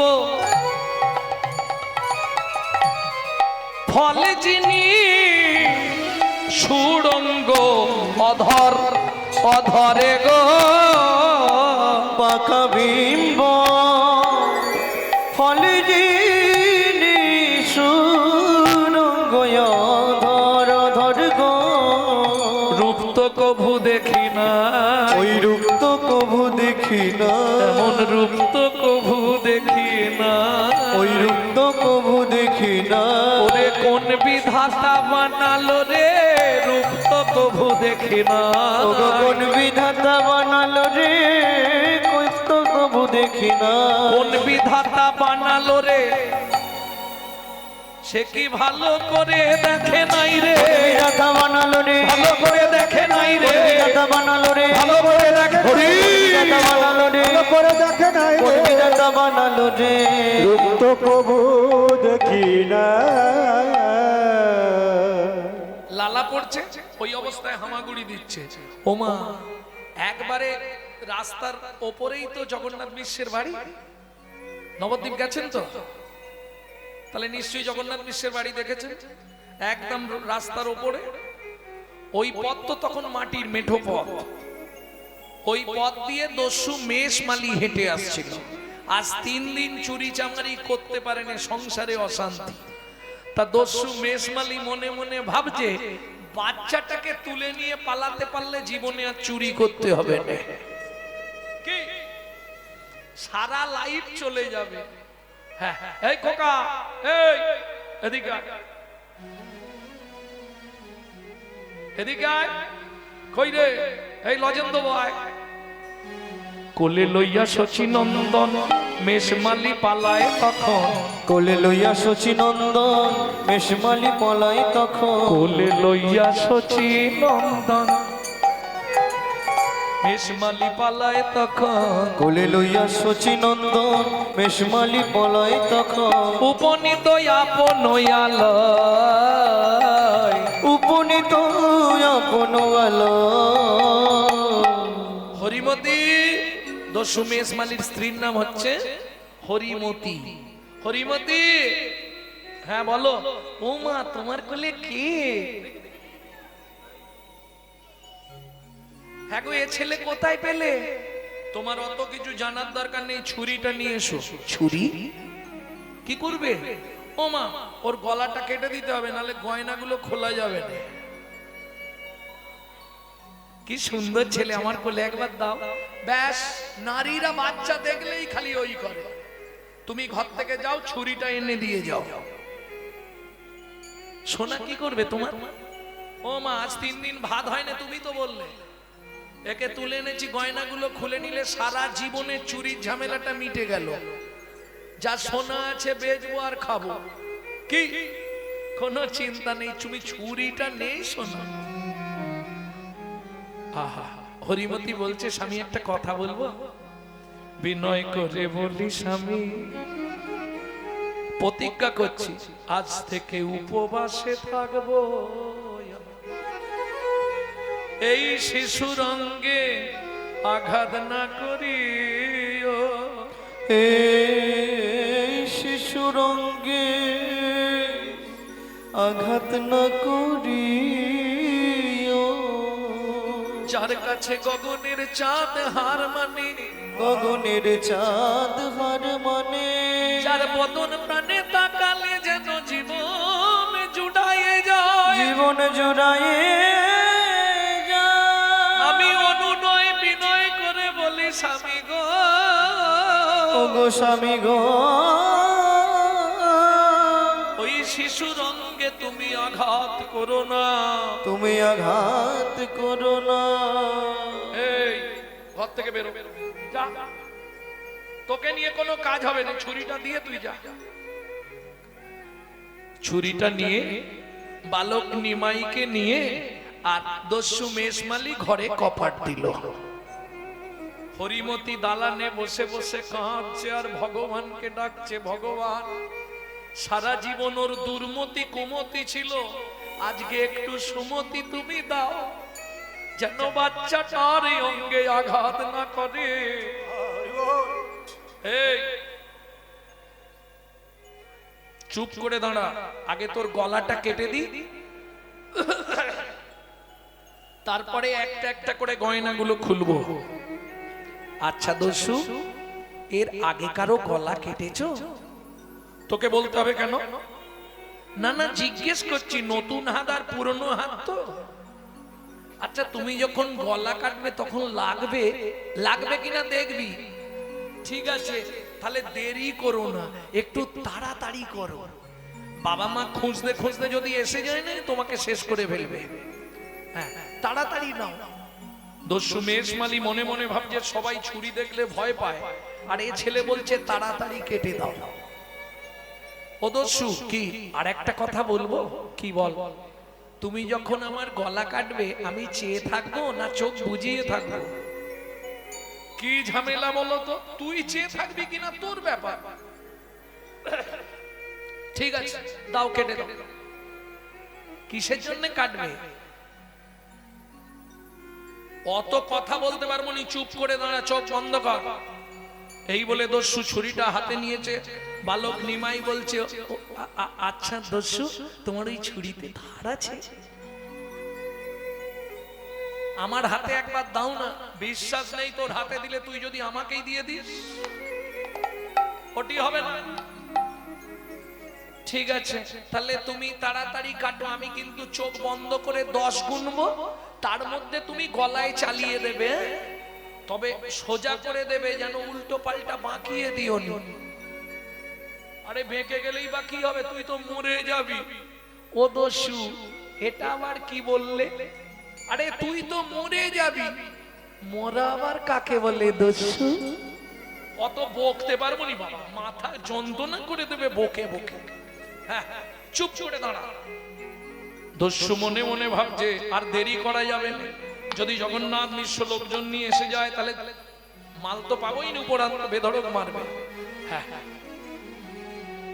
ফলে যিনি সুড়ঙ্গ অধর অধরে গো। পাকা বিম্ব ফলে যিনি সুরঙ্গ ধর ধর গো। রূপ তো কভু দেখি না, ওই রূপ তো কভু দেখি না। এমন রূপ তো কভু দেখি না, ওই রূপ তো কভু দেখি না। ওরে কোন বিধাতা বানালো রে, রূপ তো কভু দেখি না। ওগো কোন বিধাতা বানালো রে, কই তো কভু দেখি না। কোন বিধাতা বানালো রে, সে কি ভালো করে দেখে নাই রে। বিধাতা বানালো রে, ভালো করে দেখে নাই রে, বিধাতা বানালো রে, ভালো করে দেখে বিধাতা বানালো রে, ভালো করে দেখে নাই কোন রে। বিধাতা বানালো রে। রূপ তো কবু দেখি না। লালা পড়ছে, ওই অবস্থায় হামাগুড়ি দিচ্ছে। ওমা, একবারে রাস্তার ওপরেই তো জগন্নাথ মিশ্রের বাড়ি। নবদ্বীপ গেছেন তো? তাহলে নিশ্চয়ই জগন্নাথ মিশ্রের বাড়ি দেখেছেন, একদম রাস্তার উপরে। ওই পথ তো তখন মাটির মেঠো পথ, ওই পথ দিয়ে দস্যু মেষ মালি হেঁটে আসছিল। আজ 3 দিন চুরি চামারি করতে পারেনি, সংসারে অশান্তি। তা দস্যু মেষ মালি মনে মনে ভাবছে, বাচ্চাটাকে তুলে নিয়ে পালাতে পারলে জীবনে আর চুরি করতে হবে না, কি সারা লাইফ চলে যাবে। হ্যাঁ, এই খোকা, এই এদিকে আয়, এদিকে আয়, কই রে, এই লজেন্দ্র বয়। কোলে লইয়া শচী নন্দন মেষমালি পালায় তখন, কোলে লইয়া শচী নন্দন মেষমালি পলায় তখন, কোলে লইয়া শচী নন্দন মেষমালি পালায় তখন, কোলে লইয়া শচী নন্দন মেষমালি পলায় তখন, উপনীত আপন আলয়, উপনীত আপন আলয়। হরিমতি। দস্যু মেষমালির স্ত্রীর নাম হচ্ছে হরিমতি। হরিমতি, হ্যাঁ বলো। ও মা, তোমার কোলে কে? হ্যাঁ গো, এ ছেলে কোথায় পেলে? তোমার অত কিছু জানার দরকার নেই, ছুরিটা নিয়ে এসো। ছুরি কি করবে? ও মা, ওর গলাটা কেটে দিতে হবে, নালে গয়নাগুলো খোলা যাবে না। কি সুন্দর ছেলে, আমার কোলে একবার দাও। ব্যাস, নারীরা বাচ্চা দেখলেই খালি ওই করে। তুমি ঘর থেকে যাও, ছুরিটা এনে দিয়ে যাও। সোনা কি করবে তোমার? ও মা, আজ 3 দিন ভাত হয় না, তুমি তো বললে। একে তুলে এনেছি, গয়নাগুলো খুলে নিলে সারা জীবনে চুরির ঝামেলাটা মিটে গেল। যা সোনা আছে বেচবো আর খাবো, কি কোনো চিন্তা নেই। তুমি ছুরিটা নেই সোনা। আহা, হরিমতি বলছে, স্বামী একটা কথা বলবো? বিনয় করে বলি স্বামী, প্রতিজ্ঞা করছি আজ থেকে উপবাসে থাকবো। এই শিশুর অঙ্গে আঘাত না করিও, এই শিশুর অঙ্গে আঘাত না করিও, যার কাছে গগনের চাঁদ হার মানে, গগনের চাঁদ হার মানে, যার বদন প্রাণে তাকালে যেন জীবন জুড়াইয়ে যায়, জীবন জুড়াইয়ে যায়। আমি অনুনয় বিনয় করে বলি স্বামী গো, ও গো স্বামী গো, ওই শিশুর অঙ্গে তুমি আঘাত করো না, তুমি আঘাত করো না। এই ঘর থেকে বেরো, যা, তোকে নিয়ে কোনো কাজ হবে না। ছুরিটা দিয়ে তুই যা। ছুরিটা নিয়ে বালক নিমাইকে নিয়ে আর দস্যু মেষমালি ঘরে কপাট দিল। হরিমতি দালানে বসে বসে কাঁদছে আর ভগবানকে ডাকছে, ভগবান সারা জীবন ওর দুর্মতি কুমতি ছিল, আজকে একটু সুমতি তুমি দাও, যেন বাচ্চাটার এই অঙ্গে আঘাত না করে। এই চুপ করে দাঁড়া, আগে তোর গলাটা কেটে দি, তারপরে একটা একটা করে গয়নাগুলো খুলবো। আচ্ছা দস্যু, এর আগে কারো গলা কেটেছো? তোকে বলতে হবে কেন? না না, জিজ্ঞেস করছি, নতুন হাত আর পুরনো হাত তো। আচ্ছা, তুমি যখন গলা কাটবে তখন লাগবে, লাগবে কিনা দেখবি। ঠিক আছে, তাহলে দেরি করো না, একটু তাড়াতাড়ি করো। বাবা মা খুঁজতে খুঁজতে যদি এসে যায় না, তোমাকে শেষ করে ফেলবে। হ্যাঁ, তাড়াতাড়ি নাও। দস্যু মেষমালি মনে মনে ভাবছে সবাই ছুরি দেখলে ভয় পায়, আর এ ছেলে বলছে তাড়াতাড়ি কেটে দাও। ও দস্যু, কি আর একটা কথা বলবো? কি বল? তুমি যখন আমার গলা কাটবে, আমি চেয়ে থাকবো না চোখ বুজিয়ে থাকবো? কি ঝামেলা বলো তো? তুই চেয়ে থাকবি কিনা তোর ব্যাপার। ঠিক আছে, দাও, কেটে দাও। কিসের জন্য কাটবে? অত কথা বলতে পারবো নি, চুপ করে দাঁড়া, চোখ বন্ধ কর। এই বলে দস্যু ছুরিটা হাতে নিয়েছে, বালক নিমাই বলছে, আচ্ছা দস্যু, তোমার ওই ছুরিতে ধার আছে? আমার হাতে একবার দাও না। বিশ্বাস নেই তোর হাতে দিলে তুই যদি আমাকেই দিয়ে দিস, ওটি হবে না। ঠিক আছে, তাহলে তুমি তাড়াতাড়ি কাটো, আমি কিন্তু চোখ বন্ধ করে 10 গুনবো, তার মধ্যে তুমি গলায় চালিয়ে দেবে, তবে সোজা করে দেবে, যেন উল্টো পাল্টা বাঁকিয়ে দিও নি। আরে বেঁকে গেলেই বা কি হবে, তুই তো মরে যাবি। ও দস্যু, এটা আবার কি বললে? আরে তুই তো মরে যাবি, মরা আবার কাকে বলে দস্যু? অত বকতে পারবো নি বাবা, মাথা যন্ত্রণা করে দেবে বকে বকে। হ্যাঁ, চুপ করে দাঁড়া। দস্যু মনে মনে ভাবছে আর দেরি করা যাবে না, যদি জগন্নাথ মিশ্র লোকজন নিয়ে এসে যায় তাহলে মাল তো পাবোই না, উপরান্ত বেধড়ক মারবে। হ্যাঁ,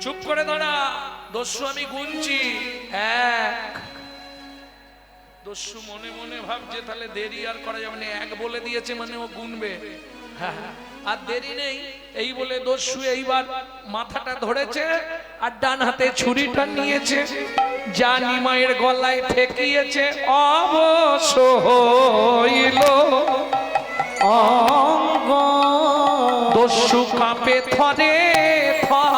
চুপ করে দাঁড়া দস্যু, আমি গুনছি। এক। দস্যু মনে মনে ভাবছে তাহলে দেরি আর করা যাবে না, এক বলে দিয়েছে মানে ও গুনবে। হ্যাঁ, আর দেরি নেই। এই বলে দস্যু এইবার মাথাটা ধরেছে আর ডান হাতে ছুরিটা নিয়েছে, যা নিমাইয়ের গলায় ঠেকিয়েছে, অবশ হইল অঙ্গ। দস্যু কাঁপে থরে থর,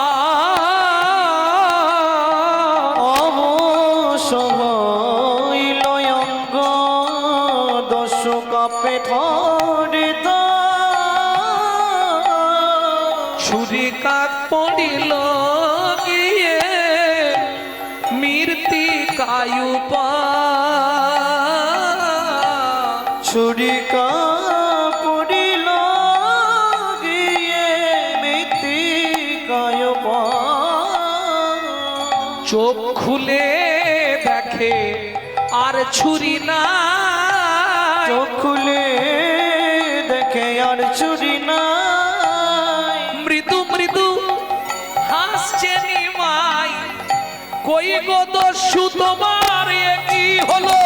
অবশ হইল অঙ্গ। দস্যু কাঁপে থরে ছুরি কাক পড়িল গিয়ে মৃত্তিকায়ু পা, ছুরি কাপড়িল গিয়ে মৃত্তিকায় পা। চোখ খুলে দেখে আর ছুরি না, চোখ খুলে দেখে আর ছুরি নাই। মৃদু মৃদু হাসছে নিমাই, কই গো দস্যু তোমার এ কি হলো?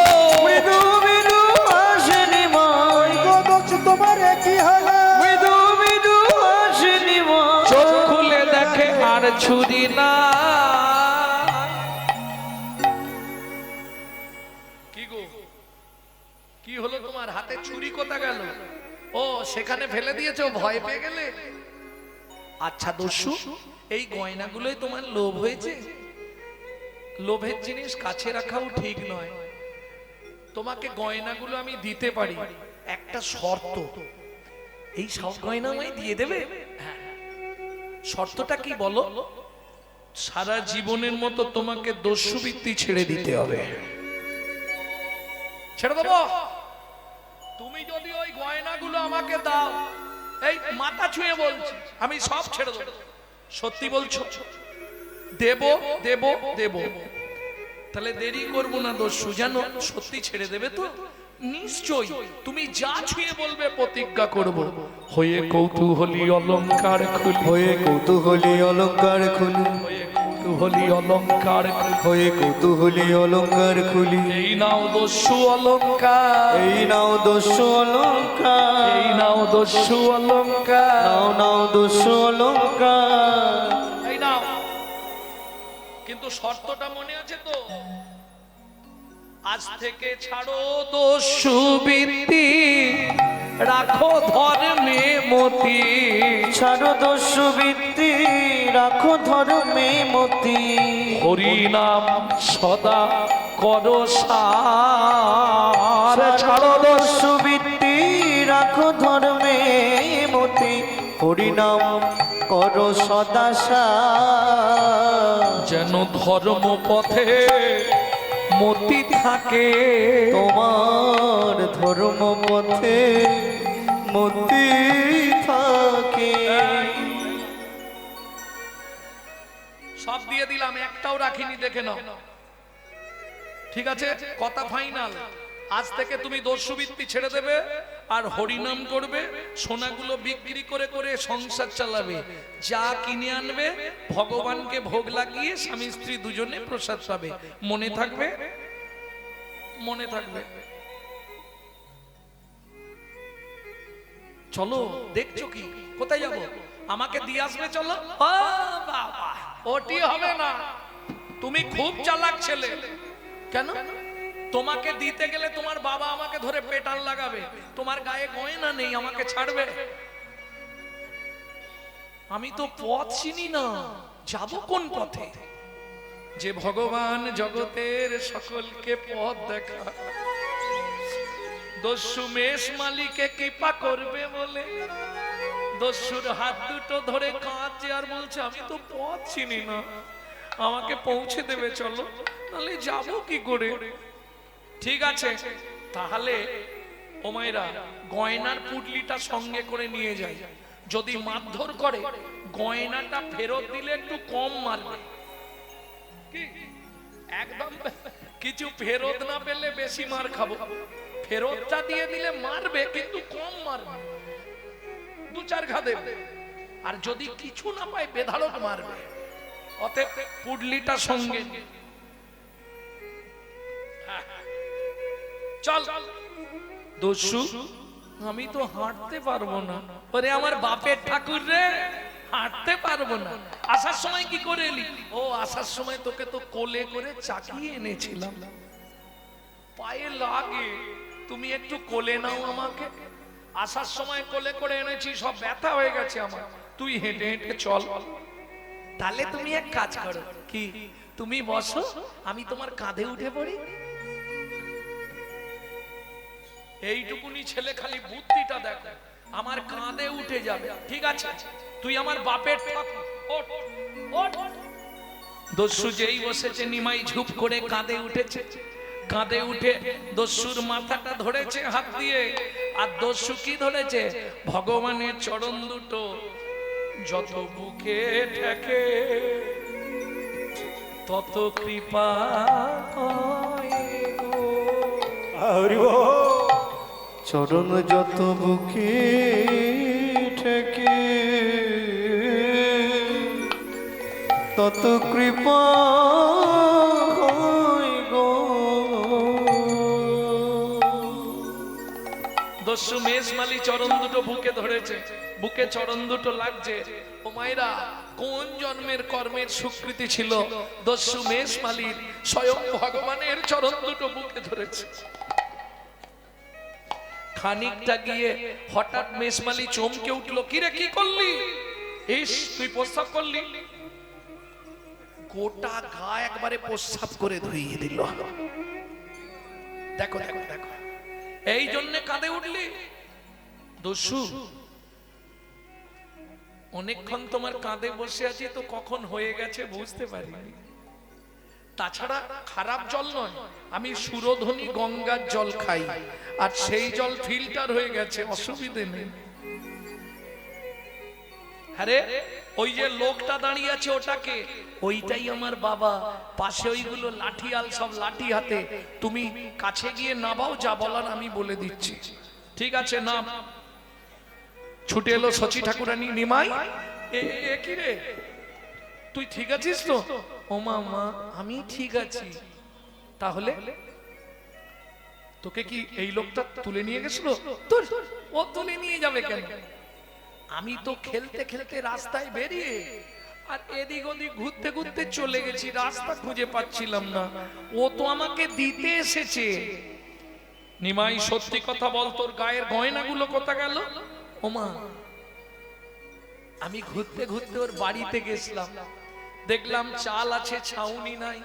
মৃদু মৃদু হাসেনি মাই, দস্যু তোমার কি হলো? মৃদু মৃদু হাসেনি মাই। চোখ খুলে দেখে আর ছুরি না। কি গো, কি হলো তোমার হাতে ছুরি কোথা গেল? ও সেখানে ফেলে দিয়েছো, ভয় পেয়ে গেলে? আচ্ছা দস্যু, এই গয়নাগুলোই তোমার লোভ হয়েছে? লোভের জিনিস কাছে রাখাও ঠিক নয়। তোমাকে গয়নাগুলো আমি দিতে পারি, একটা শর্ত। এই সব গয়না আমায় দিয়ে দেবে? হ্যাঁ। শর্তটা কি বলো? সারা জীবনের মতো তোমাকে দস্যুবৃত্তি ছেড়ে দিতে হবে। ছেড়ে দেবো? তুমি যদি ওই গয়নাগুলো আমাকে দাও, এই মাথা ছুঁয়ে বলছি, আমি সব ছেড়ে দেবো। সত্যি বলছো? দেব দেব দেব। তাহলে দেরি করবো না দস্যু, জানো সত্যি ছেড়ে দেবে তো? নিশ্চয়, তুমি যা ছুঁয়ে বলবে প্রতিজ্ঞা করব। হয়ে কৌতূহলী অলংকার খুলি, হয়ে কৌতূহলী অলঙ্কার খুলি, হয়ে কৌতূহলী অলংকার খুলি, হয়ে কৌতূহলী অলঙ্কার খুলি। এই নাও দস্যু অলংকার, এই নাও দস্যু অলঙ্কার, এই নাও দস্যু অলংকার, নাও নাও দস্যু অলঙ্কার। এই নাও। কিন্তু শর্তটা মনে আছে তো? আজ থেকে ছাড়ো দস্যুবৃত্তি, রাখো ধর্মে মতি। ছাড়ো দস্যুবৃত্তি, রাখো ধর্মে মতি। হরি নাম সদা করো সার, ছাড়ো দস্যু দস্যুবৃত্তি, রাখো ধর্মে মতি। হরিনাম করো সদা সার। যেন ধর্ম পথে মতি থাকে, তোমার ধর্ম পথে মতি থাকে। সব দিয়ে দিলাম, একটাও রাখিনি, দেখে নাও। ঠিক আছে, কথা ফাইনাল। আজ থেকে তুমি দস্যুবৃত্তি ছেড়ে দেবে আর হরিনাম করবে, সোনাগুলো বিক্রি করে করে সংসার চালাবে। যা কিনে আনবে ভগবানকে ভোগ লাগিয়ে স্বামী স্ত্রী দুজনে প্রসাদ পাবে। মনে থাকবে? মনে থাকবে? চলো, দেখছো কি, কোথায় যাব? আমাকে দিয়ে আসবে, চলো। ও বাবা, ওটি হবে না, তুমি খুব চালাক ছেলে। কেন? তোমাকে দিতে গেলে তোমার বাবা আমাকে ধরে পেটান লাগাবে, তোমার গায়ে গয়না নেই, আমাকে ছাড়বে? আমি তো পথ চিনি না, যাব কোন পথে? যে ভগবান জগতের সকলকে পথ দেখা, দস্যু মেষ মালিকে কৃপা করবে বলে দস্যুর হাত দুটো ধরে কাঁদছে আর বলছে আমি তো পথ চিনি না, আমাকে পৌঁছে দেবে, চলো, তাহলে যাব কি করে? ঠিক আছে, তাহলে ও মায়েরা গয়নার পুটলিটা সঙ্গে করে নিয়ে যাই, যদি মারধর করে গয়নাটা ফেরত দিলে একটু কম মারবে। কি একদম কিছু ফেরত না পেলে বেশি মার খাবো, ফেরতটা দিয়ে দিলে মারবে কিন্তু কম মারবে, 2-4 ঘা দেবে। আর যদি কিছু না পায় বেধাড়ক মারবে। অতএব পুডলিটা সঙ্গে চল। দস্যু, আমি তো হাঁটতে পারবো না। ওরে আমার বাপের ঠাকুর রে, হাঁটতে পারবো না। আসার সময় কি করে এলি? ও আসার সময় তোকে তো কোলে করে চাকিয়ে এনেছিলাম, পায়ে লাগে, তুমি একটু কোলে নাও আমাকে। আসার সময় কোলে করে এনেছি, সব ব্যথা হয়ে গেছে আমার, তুই হেঁটে হেঁটে চল। তাহলে তুমি এক কাজ করো, কি, তুমি বসো, আমি তোমার কাঁধে উঠে পড়ি। এইটুকুনি ছেলে, খালি বুদ্ধিটা দেখো, আমার কাঁধে উঠে যাবে। ঠিক আছে, তুই আমার বাপের ঠাকুর, ওঠ, ওঠ। দস্যু যেই বসেছে, নিমাই ঝুপ করে কাঁধে উঠেছে। কাঁধে উঠে দস্যুর মাথাটা ধরেছে হাত দিয়ে, আর দস্যু কি ধরেছে? ভগবানের চরণ দুটো। যত বুকে ঠেকে তত কৃপা হয় গো। হরি বল। চরণ যত বুকে ঠেকে তত কৃপা হয় গো। দস্যু মেষমালি চরণ দুটো বুকে ধরেছে, বুকে চরণ দুটো লাগছে। ও মায়েরা, কোন জন্মের কর্মের স্বীকৃতি ছিল দস্যু মেষমালির? স্বয়ং ভগবানের চরণ দুটো বুকে ধরেছে। খানিকটা গিয়ে হঠাৎ মেষমালি চমকে উঠলো, কিরে কি করলি? ইস, তুই প্রস্রাব করলি? গোটা গা একবারে প্রস্রাব করে ধুইয়ে দিল। দেখো দেখো দেখো, এই জন্য কাঁদে উঠলি? দস্যু, অনেকক্ষণ তোমার কাঁধে বসে আছি তো কখন হয়ে গেছে বুঝতে পারিনি। তাছাড়া খারাপ জল নয়, আমি সুরধনী গঙ্গার জল খাই, আর সেই জল ফিল্টার হয়ে গেছে, অসুবিধে নেই। আরে ওই যে লোকটা দাঁড়িয়ে আছে ওটাকে, ওইটাই আমার বাবা। পাশে ওইগুলো লাঠিয়াল, সব লাঠি হাতে। তুমি কাছে গিয়ে নাবাও, যা বলার আমি বলে দিচ্ছি। ঠিক আছে, নাম। ছুটে এলো শচী ঠাকুরানী। নিমাই, এ কি রে, তুই ঠিক আছিস তো? ও মা, আমি ঠিক আছি। তাহলে তোকে কি এই লোকটা তুলে নিয়ে গেছিল? ও তুলে নিয়ে যাবে কেন? আমি তো খেলতে খেলতে রাস্তায় বেরিয়ে আর এদিক ওদিক ঘুরতে ঘুরতে চলে গেছি, রাস্তা খুঁজে পাচ্ছিলাম না, ও তো আমাকে দিতে এসেছে। নিমাই, সত্যি কথা বল, তোর গায়ের গয়নাগুলো কোথা গেল? ওমা, আমি ঘুরতে ঘুরতে ওর বাড়িতে গেছিলাম, দেখলাম চাল আছে, ছাউনি নাই,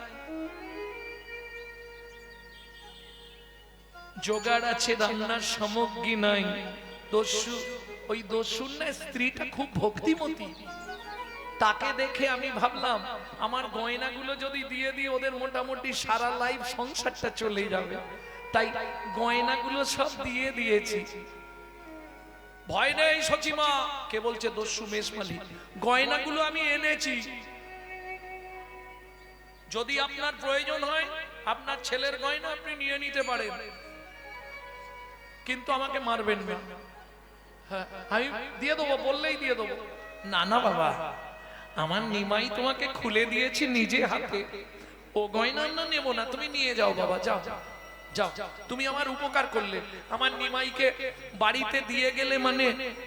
জোগাড় আছে, রান্নার সামগ্রী নাই। দস্যু, ওই দস্যুর না স্ত্রীটা খুব ভক্তিমতী, তাকে দেখে আমি ভাবলাম আমার গয়নাগুলো যদি দিয়ে দিই ওদের মোটামুটি সারা লাইফ সংসারটা চলে যাবে, তাই গয়নাগুলো সব দিয়ে দিয়েছি। ভয় নেই সচিমা। কে বলছে? দস্যু মেষমালি। গয়নাগুলো আমি এনেছি, যদি আপনার প্রয়োজন হয় আপনার ছেলের গয়না আপনি নিয়ে নিতে পারেন, কিন্তু আমাকে মারবেন না। হ্যাঁ, আমি দিয়ে দেবো, বললেই দিয়ে দেবো। না না বাবা, আমার নিমাই তোমাকে খুলে দিয়েছি নিজে হাতে, ও গয়না না নেবো না, তুমি নিয়ে যাও বাবা, যাও। যাও, তুমি আমার উপকার করলে, আমার নিমাইকে বাড়িতে দিয়ে গেলে, মানে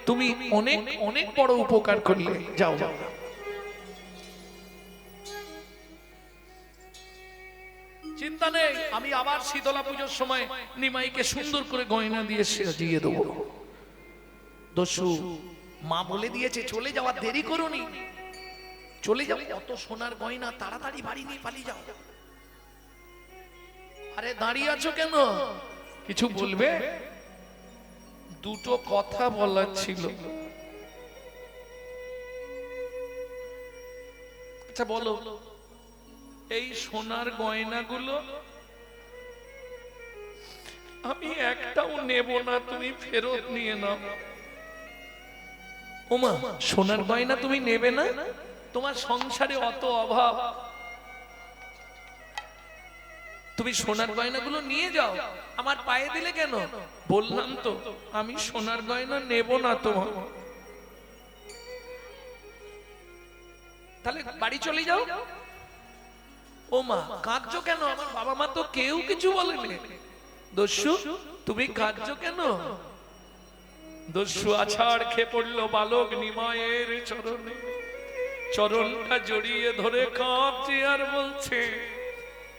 তুমি অনেক অনেক বড় উপকার করলে। যাও। চিন্তা নেই, আমি আবার শীতলা পুজোর সময় নিমাইকে সুন্দর করে গয়না দিয়ে সাজিয়ে দেবো। দস্যু মা বলে দিয়েছে চলে যাওয়ার দেরি করোনি, চলে যাও, অত সোনার গয়না তাড়াতাড়ি বাড়ি নিয়ে পালিয়ে যাও। আরে দাঁড়িয়ে আছো কেন, কিছু বলবে? দুটো কথা বলার ছিল। আচ্ছা বলো, এই সোনার গয়নাগুলো আমি একটাও নেব না, তুমি ফেরত নিয়ে নাও। ওমা, সোনার গয়না তুমি নেবে না? তোমার সংসারে অত অভাব, তুমি সোনার গয়নাগুলো নিয়ে যাও, আমার পায়ে দিলে কেন? বললাম তো আমি সোনার গয়না নেব না তোমার। তাহলে বাড়ি চলে যাও। ও মা, কাঁদছো কেন? আমার বাবা মা তো কেউ কিছু বলেনি। দস্যু তুমি কাঁদছো কেন? দস্যু আছাড় খেয়ে পড়লো বালক নিমাইয়ের চরণে, চরণটা জড়িয়ে ধরে কাঁদছে আর বলছে,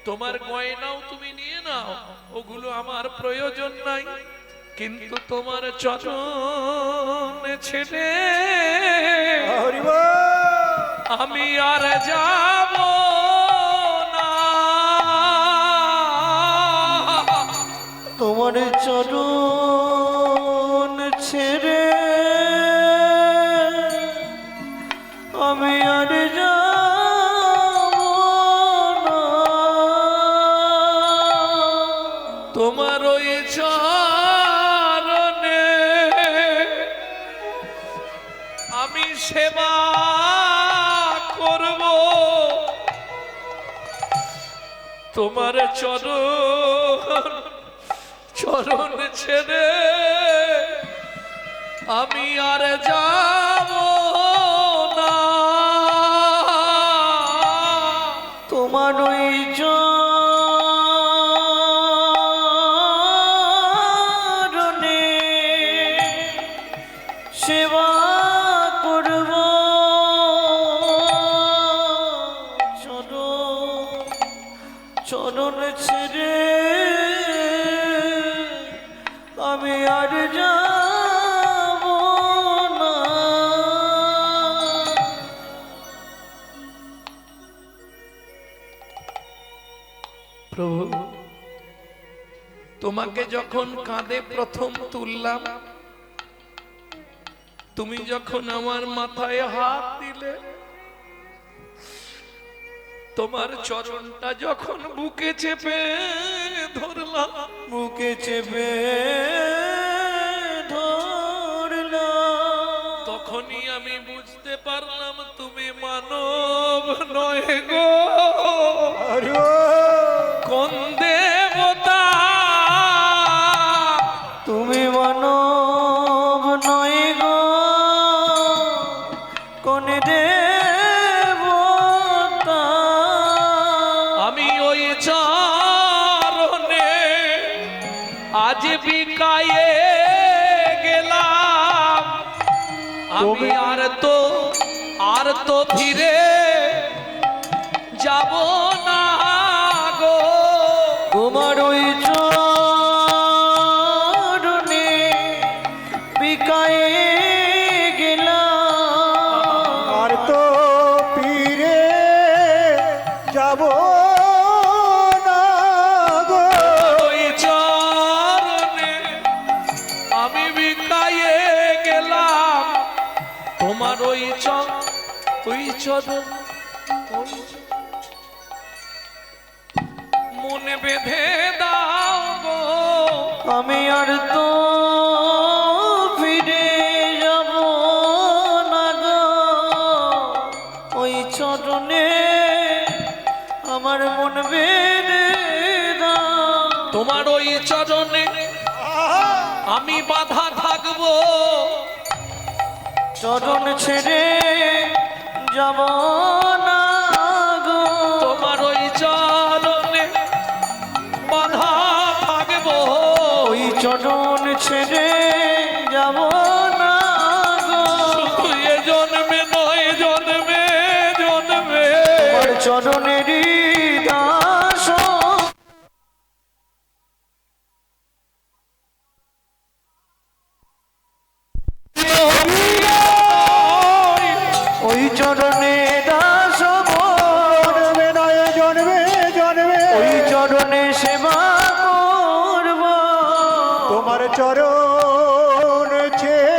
তোমার গয়নাও তুমি নিয়ে নাও, ওগুলো আমার প্রয়োজন নাই, কিন্তু তোমার চরণ ছেড়ে আমি আর যাব না। তোমার চরণ ছেড়ে আমি আর যাব না। তোমার ওই চরণে আমি সেবা করব, তোমার চরণ ছেড়ে আমি আর যাব না। তোমার ওই চরণে সেবা করব, চরণ ছেড়ে আমি আর যাব না। প্রভু, তোমাকে যখন কাঁধে প্রথম তুললাম, তুমি যখন আমার মাথায় হাত দিলে, তোমার চরণটা যখন বুকে চেপে ধরলাম, বুকে চেপে ধরলাম, তখনই আমি বুঝতে পারলাম তুমি মানব নয় গো, কোন দেবতা। তুমি মানব নয় গো, কোন দেবতা। আমি ওই চরণে আজ বিকায়ে গেলাম, আমি আর তো ফিরে যাব না গো। তোমার ওই চরণে বিকায়ে গেলাম, আর তো ফিরে যাব না গো। ওই চরণে আমি বিকায়ে গেলাম, তোমার ওই চরণ মনে বেঁধে দাও গো। আমি আর তো ফিরে যাব না গো, ওই চরণে আমার মন বেঁধে দাও। তোমার ওই চরণে আমি বাধা থাকবো, চরণ ছেড়ে যাব না গো। তোমার ওই চরণে বাধা থাকবো। চরণ ছেড়ে যাব না গো। শুধু এ জন্মে নয়, জন্মে জন্মে তোমার চরণেরই দাস ওই চরণে দাস জন্মে নয় জন্মে জন্মে ওই চরণে সেবা করব। তোমার চরণ ছেড়ে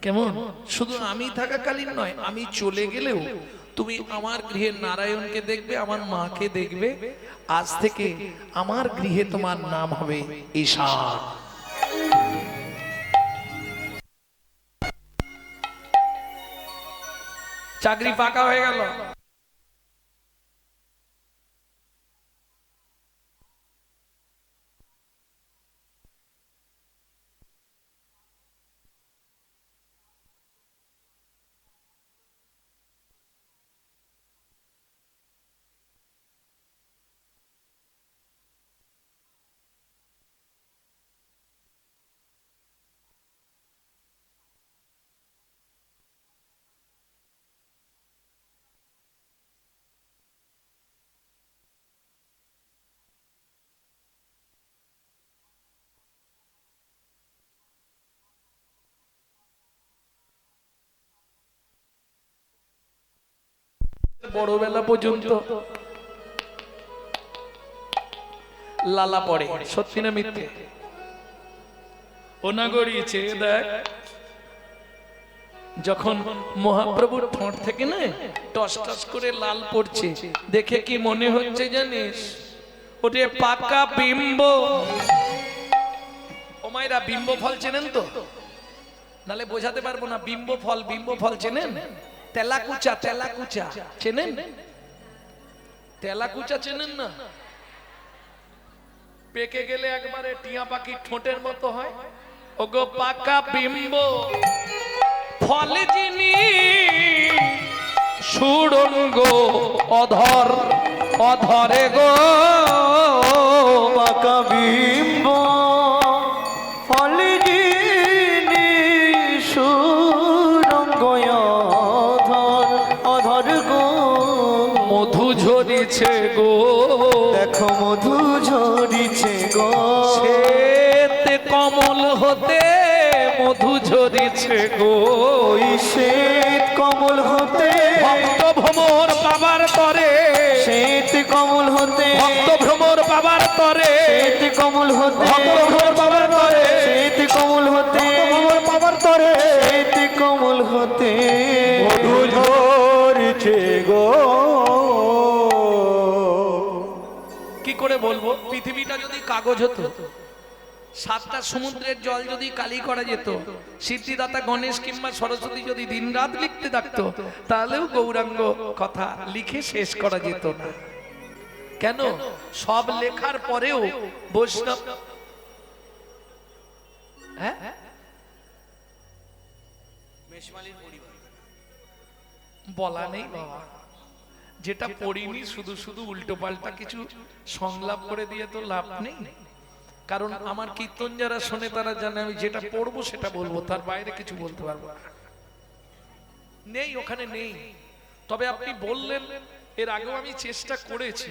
কেমন? শুধু আমি থাকাকালীন নয়, আমি চলে গেলেও তুমি আমার গৃহে নারায়ণকে দেখবে, আমার মাকে দেখবে। আজ থেকে আমার গৃহে তোমার নাম হবে ঈশান। চাকরি পাকা হয়ে গেল। বড়বেলা পর্যন্ত লালা পড়ে, সত্যি না মিথ্যে? ও না গড়িয়েছে দেখ, যখন মহাপ্রভুর ঠোঁট থেকে না টস টস করে লাল পড়ছে, দেখে কি মনে হচ্ছে জানিস? ওটা পাকা বিম্ব। ও মায়েরা, বিম্ব ফল চেনেন তো? নালে বোঝাতে পারবো না। বিম্ব ফল, বিম্ব ফল চেনেন? তেলাকুচা, তেলাকুচা চেনেন? তেলাকুচা চেনেন না? পেকে গেলে একবারে টিয়া পাখির ঠোঁটের মতো হয়। ওগো পাকা বিম্ব ফল যিনি, সুড়ঙ্গ অধর অধরে গো। পাকা বিম্ব ফল যিনি, সুরঙ্গ অধর অধর গো। মধু ঝরিছে গো, দেখো মধু ঝরিছে গো। শ্বেত কমল হতে মধু ঝরিছে গো। ওই শ্বেত কমল হতে ভক্ত ভ্রমর পাবার তরে, শ্বেত কমল হতে ভক্ত ভ্রমর পাবার তরে, শ্বেত কমল হতে ভক্ত ভ্রমর পাবার তরে, শ্বেত কমল হতে আমার পাবার তরে শ্বেত কমল হতে মধু ঝরিছে গো। কি করে বলবো? পৃথিবীটা যদি কাগজ হতো, সাতটা সমুদ্রের জল যদি কালি করা যেত, সিদ্ধিদাতা গণেশ কিংবা সরস্বতী যদি দিনরাত লিখতে থাকতো, তাহলেও গৌরাঙ্গ কথা লিখে শেষ করা যেত না। কেন? সব লেখার পরেও বৈষ্ণব, হ্যাঁ, বলা নেই বাবা। যেটা পড়িনি শুধু শুধু উল্টো পাল্টা কিছু সংলাপ করে দিয়ে তো লাভ নেই। কারণ আমার কীর্তন যারা শোনে তারা জানে আমি যেটা পড়বো সেটা বলবো, তার বাইরে কিছু বলতে পারবো না। নেই, ওখানে নেই। তবে আপনি বললেন, এর আগেও আমি চেষ্টা করেছি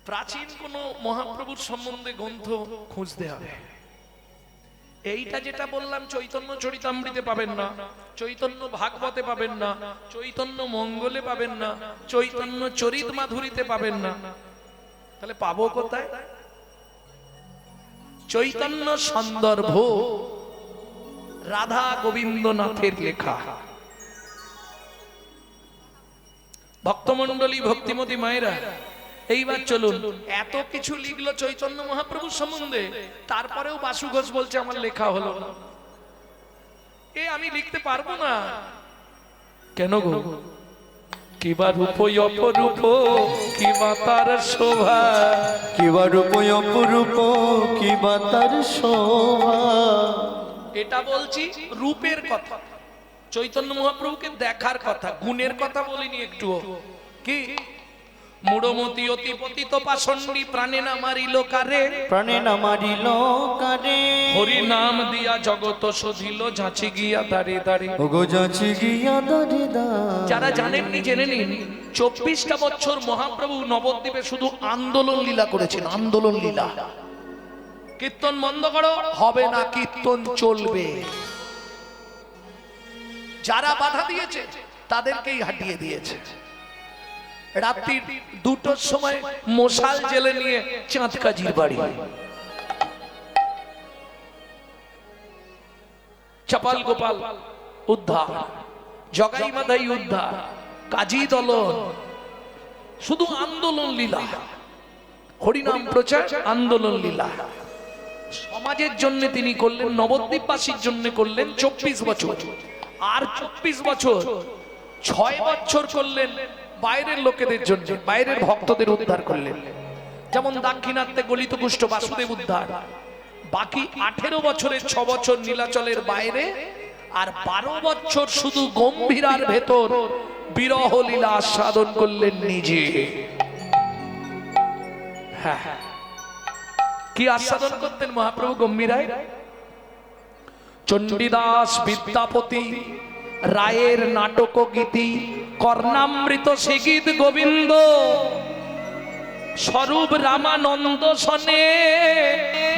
প্রাচীন কোন মহাপ্রভুর সম্বন্ধে গ্রন্থ খুঁজতে হবে। এইটা যেটা বললাম চৈতন্য চরিতামৃতে পাবেন না, চৈতন্য ভাগবতে পাবেন না, চৈতন্য মঙ্গলে পাবেন না, চৈতন্য চরিত মাধুরীতে পাবেন না। তাহলে পাবো কোথায়? চৈতন্য সন্দর্ভ রাধা গোবিন্দনাথের লেখা। ভক্তমণ্ডলী, ভক্তিমতী মায়েরা, এইবার চলুন, এত কিছু লিখলো চৈতন্য মহাপ্রভু সম্বন্ধে, তারপরেও বাসু ঘোষ বলছে আমার লেখা হলো না। আমি লিখতে পারবো না। কেন গো? কিবা রূপ অপরূপ, কিবা তার শোভা, কিবা রূপ অপরূপ, কিবা তার শোভা। এটা বলছি রূপের কথা, চৈতন্য মহাপ্রভুকে দেখার কথা, গুণের কথা বলিনি একটুও। কি মূঢ়মতি অতি পতিত পাষণ্ডী প্রাণে না মারিল কারে, প্রাণে না মারিল কারে। হরি নাম দিয়া জগত শোধিল ঝাঁচি গিয়া দাঁড়ে দাঁড়ে। ওগো যাচ্ছি গিয়া দাঁড়ে দাঁড়ে। যারা জানেননি জেনে নিন, 24টা বছর মহাপ্রভু নবদ্বীপে শুধু আন্দোলন লীলা করেছেন, আন্দোলন লীলা। কীর্তন বন্ধ করো, হবে না, কীর্তন চলবে। যারা বাধা দিয়েছে তাদেরকেই হাঁটিয়ে দিয়েছে। রাত্রি 2টোর সময় মশাল জেলে নিয়ে চাঁদ কাজীর বাড়ি, চপাল গোপাল উদ্ধার, জগাই মাদাই উদ্ধার, কাজী দলন, শুধু আন্দোলন লীলা, হরিনাম প্রচার, আন্দোলন লীলা। সমাজের জন্য তিনি করলেন, নবদ্বীপবাসীর জন্য করলেন 24 বছর। আর 24 বছর 6 বছর করলেন বাইরের লোকেদের জন্য, বাইরের ভক্তদের উদ্ধার করলেন। যেমন দাক্ষিণাত্যে গলিত কুষ্ঠ বাসুদেব উদ্ধার। বাকি 18 বছরের 6 বছর নীলাচলের বাইরে, আর 12 বছর শুধু গম্ভীরার ভেতর বিরহ লীলা আস্বাদন করলেন নিজে। হ্যাঁ, কি আস্বাদন করতেন মহাপ্রভু গম্ভীরায়? চণ্ডীদাস বিদ্যাপতি রায়ের নাটক গীতি, কর্ণামৃত সে গীত গোবিন্দ, স্বরূপ রামানন্দ সনে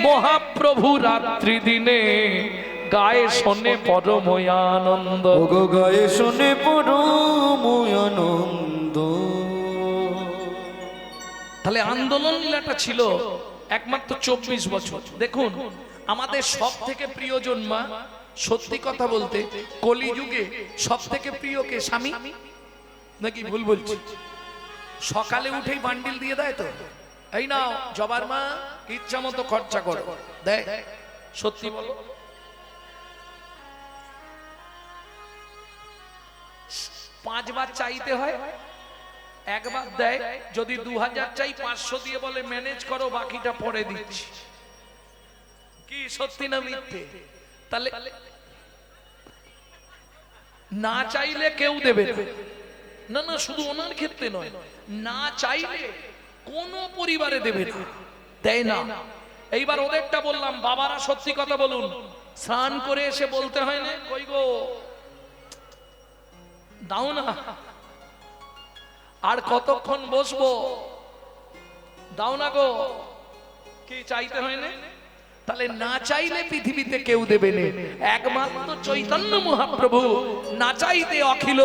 মহাপ্রভু রাত্রি দিনে গায়ে শোনে পরময়ানন্দ। ওগো গায়ে শোনে পরময়ানন্দ। তাহলে আন্দোলন লীলাটা ছিল একমাত্র 24 বছর। দেখুন, আমাদের সব থেকে প্রিয়জন মা, সত্যি কথা বলতে কলিযুগে সব থেকে প্রিয় কে? স্বামী নাকি ভুল বলছি? সকালে উঠেই বান্ডিল দিয়ে দেয় তো, এই নাও জবার মা, ইচ্ছা মতো খরচা করো, দেয়? সত্যি বলো। 5 বার চাইতে হয়, একবার দেয়। যদি 2000 চাই, 500 দিয়ে বলে ম্যানেজ করো, বাকিটা পরে দিচ্ছি। কি সত্যি না মিথ্যে? তাহলে না চাইলে কেউ দেবে না। না, শুধু ওনার ক্ষেত্রে নয়, না চাইলে কোন পরিবারে দেবে না, দেয় না। এইবার ওদেরটা বললাম, বাবারা সত্যি কথা বলুন, স্নান করে এসে বলতে হয় না, কই গো দাও না, আর কতক্ষণ বসবো, দাও না গো, কি চাইতে হয় না? তাহলে না চাইলে পৃথিবীতে কেউ দেবে না, একমাত্র চৈতন্য মহাপ্রভু না চাইতে অখিল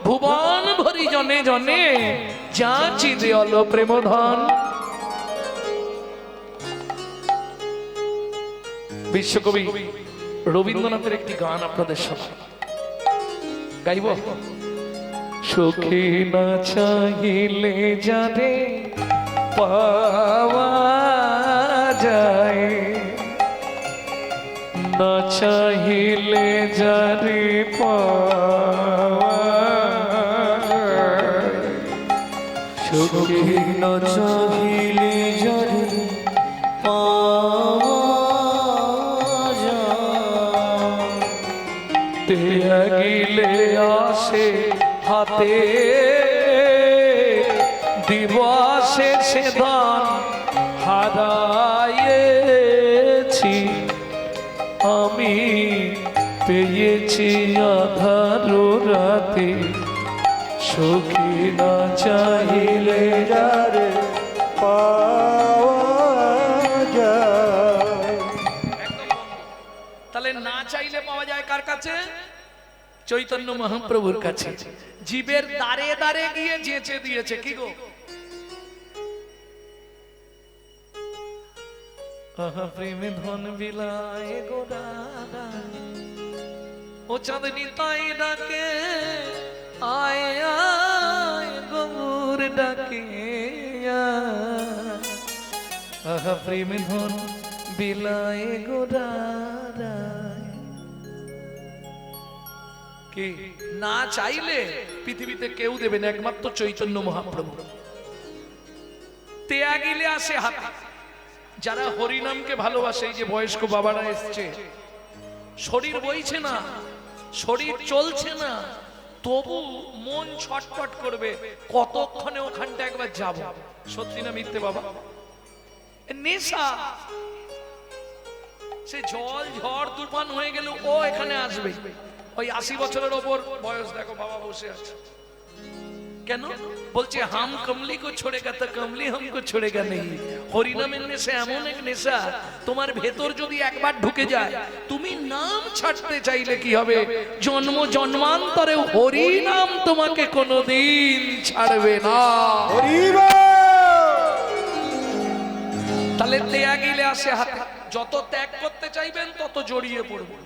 ভুবন ভরি জনে জনে যাচি দেওয়াল প্রেম ধন। বিশ্বকবি রবীন্দ্রনাথের একটি গান আপনাদের শোনাই, গাইব। সুখী না চাহিলে যারে পাওয়া যায়, না চাহিলে যারে পাওয়া যায়, সুখী না চাহিলে যারে পাওয়া যায়, ত্যাগিলে আসে হাতে দিবসে সে দান হারায়েছি আমি, পেয়েছি আধার রাতে, সুখী না চাহিলে যারে পাওয়া যায়। তাহলে না চাইলে পাওয়া যায় কার কাছে? চৈতন্য মহাপ্রভুর কাছে। জীবের দ্বারে দ্বারে গিয়ে যেচে দিয়েছে, কি গো? প্রেমে ধন বিলায় গো দাদা, ও চাঁদনি তাই ডাকে, আয় আয় গৌর ডাকে। আহা প্রেম ধন বিলায় গোড়ায়। কি না চাইলে পৃথিবীতে কেউ দেবে না, একমাত্র চৈতন্য মহাপ্রভু। ত্যাগিলে আসে হাতে। যারা হরিনামকে ভালোবাসে, এই যে বয়স্ক বাবারা এসছে, শরীর বইছে না, শরীর চলছে না, তবু মন ছটফট করবে কতক্ষণে ওখানটা একবার যাব। সত্যি না মিথ্যে বাবা? নেশা। সে জল ঝড় তুফান হয়ে গেল ও এখানে আসবে। ওই 80 বছরের ওপর বয়স, দেখো বাবা বসে আছে কেন? বলছে হাম কমলি কো ছোড়েগা তো কমলি হামকো ছোড়েগা নেই। হরিনামের নেশা এমন এক নেশা, তোমার ভেতর যদি একবার ঢুকে যায়, তুমি নাম ছাড়তে চাইলে কি হবে? জন্ম জন্মান্তরে হরিনাম তোমাকে কোনোদিন ছাড়বে না। তাহলে ত্যাগিলে আসে হাতে। যত ত্যাগ করতে চাইবেন তত জড়িয়ে পড়বে।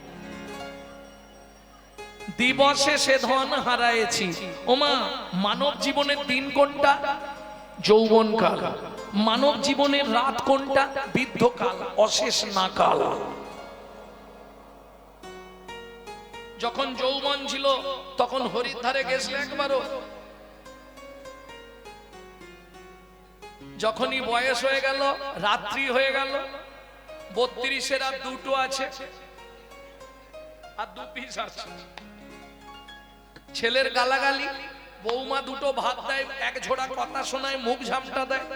দিবসে সে ধন হারায়েছি। ওমা, মানব জীবনের দিন কোনটা? যৌবন কাল। মানব জীবনের রাত কোনটা? বৃদ্ধ কাল, অশেষ না কাল। যখন যৌবন ছিল তখন হরিদ্বারে গেছিলে একবারও? যখনই বয়স হয়ে গেল, রাত্রি হয়ে গেল, 32-এর আর 2টো আছে, আর 2 পিস আছে। ছেলের গালাগালি, বৌমা 2টো ভাত দেয়, 1 ঝোড়া কথা শোনায়, মুখ ঝামটা দেয়,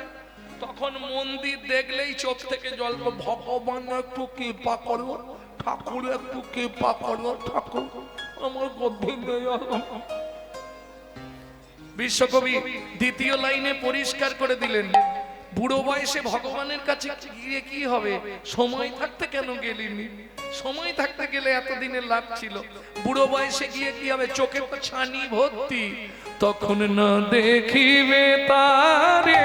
তখন মন্দির দেখলেই চোখ থেকে জল। ভগবান একটু কৃপা করো, ঠাকুর একটু কৃপা করো, ঠাকুর আমার গতি নেই। বিশ্বকবি 2য় লাইনে পরিষ্কার করে দিলেন, বুড়ো বয়সে ভগবানের কাছে গিয়ে কি হবে? সময় থাকতে কেন গেলিনি? সময় থাকতে গেলে এতদিনের লাভ ছিল। বুড়ো বয়সে গিয়ে কি হবে? চোখে তো ছানি ভর্তি, তখন না দেখিবে তারে,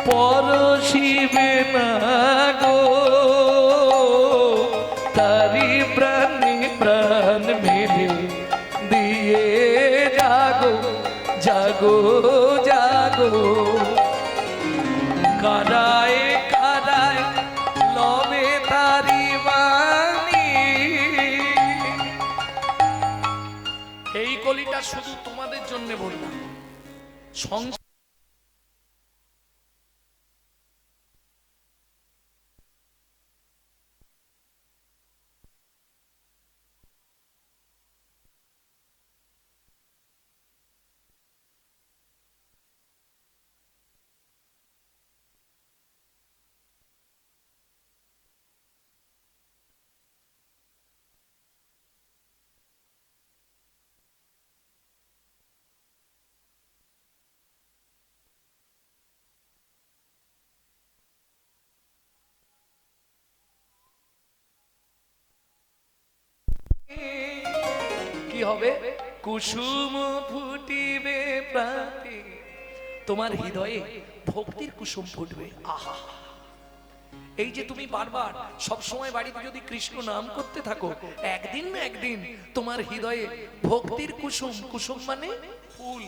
পরশিবে না গো, তারি প্রাণে প্রাণ মেলে দিয়ে জাগো জাগো জাগো। কারায় কারায় লবে তারি বাণী। এই কলিটা শুধু তোমাদের জন্য বললাম। সংসার কি হবে? কুসুম ফুটিবে প্রাতে, তোমার হৃদয়ে ভক্তির কুসুম ফুটবে। আহা, এই যে তুমি বারবার সব সময় বাড়িতে যদি কৃষ্ণ নাম করতে থাকো, একদিন না একদিন তোমার হৃদয়ে ভক্তির কুসুম, কুসুম মানে ফুল,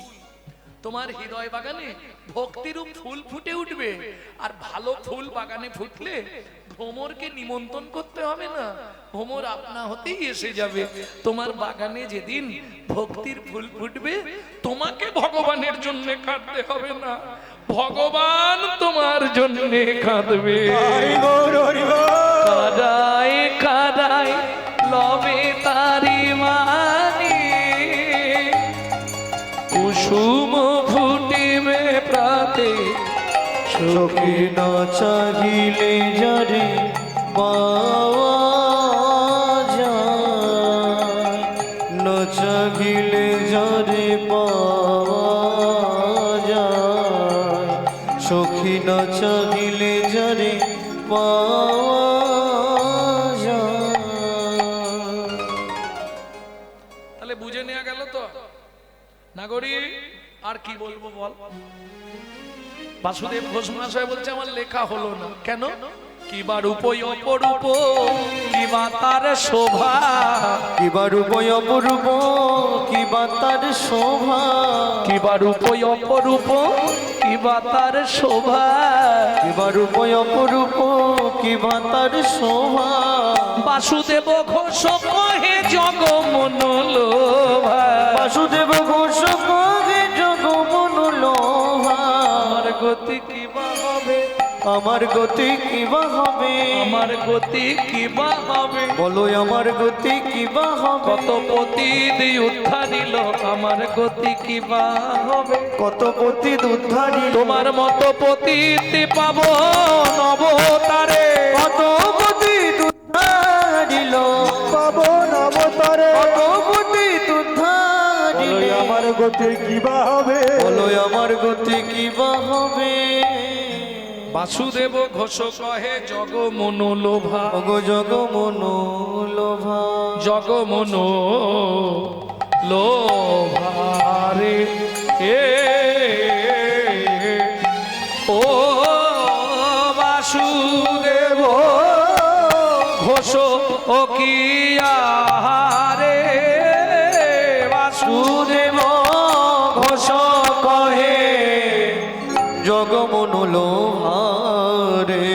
তোমার হৃদয় বাগানে ভক্তিরূপ ফুল ফুটে উঠবে। আর ভালো ফুল বাগানে ফুটলে ভ্রমরকে নিমন্ত্রণ করতে হবে না, ভ্রমর আপনা হতেই এসে যাবে তোমার বাগানে। যেদিন ভক্তির ফুল ফুটবে, তোমাকে ভগবানের জন্য কাঁদতে হবে না, ভগবান তোমার জন্য কাঁদবে। কাদায় কাদায় লবে তারি মানি, কুসুম ফুটিবে প্রাতে, চোখে না চাহিলে যারে পাওয়া যায়, না চাহিলে যারে পাওয়া যায়, সখী না চাহিলে যারে পাওয়া যায়। তাহলে বুঝে নেওয়া গেল তো নাগরী? আর কি বলবো বল? বাসুদেব ঘোষ মহাশয় বলছে আমার লেখা হলো না। কেন? কিবা রূপ অপরূপ কিবা তার শোভা কিবা রূপ অপরূপ কিবা তার শোভা কিবা রূপ অপরূপ কিবা তার শোভা কিবা রূপ অপরূপ কিবা তার শোভা বাসুদেব ঘোষ কহে জগমনোলোভা বাসুদেব ঘোষ কহে জগমনোলোভা আমার গতি কিবা হবে আমার গতি কিবা হবে আমার গতি কিবা হবে বলো আমার গতি কিবা হবে কত পতি দিয়ে উদ্ধারিল আমার গতি কিবা হবে কত পতি উদ্ধারি তোমার মতো পতিতে পাবো নবতারে কত পতি উদ্ধারিল পাবো নবতারে কত পতি উদ্ধারিল বলো আমার গতি কিবা হবে বলো আমার গতি কিবা হবে বাসুদেব ঘোষ কহে জগমনোলোভা অগো জগমনোলোভা জগমনো লোভারে এ ও বাসুদেব ঘোষ ও কিয়ারে বাসুদেব ঘোষ কহে জগমনোলোভা রে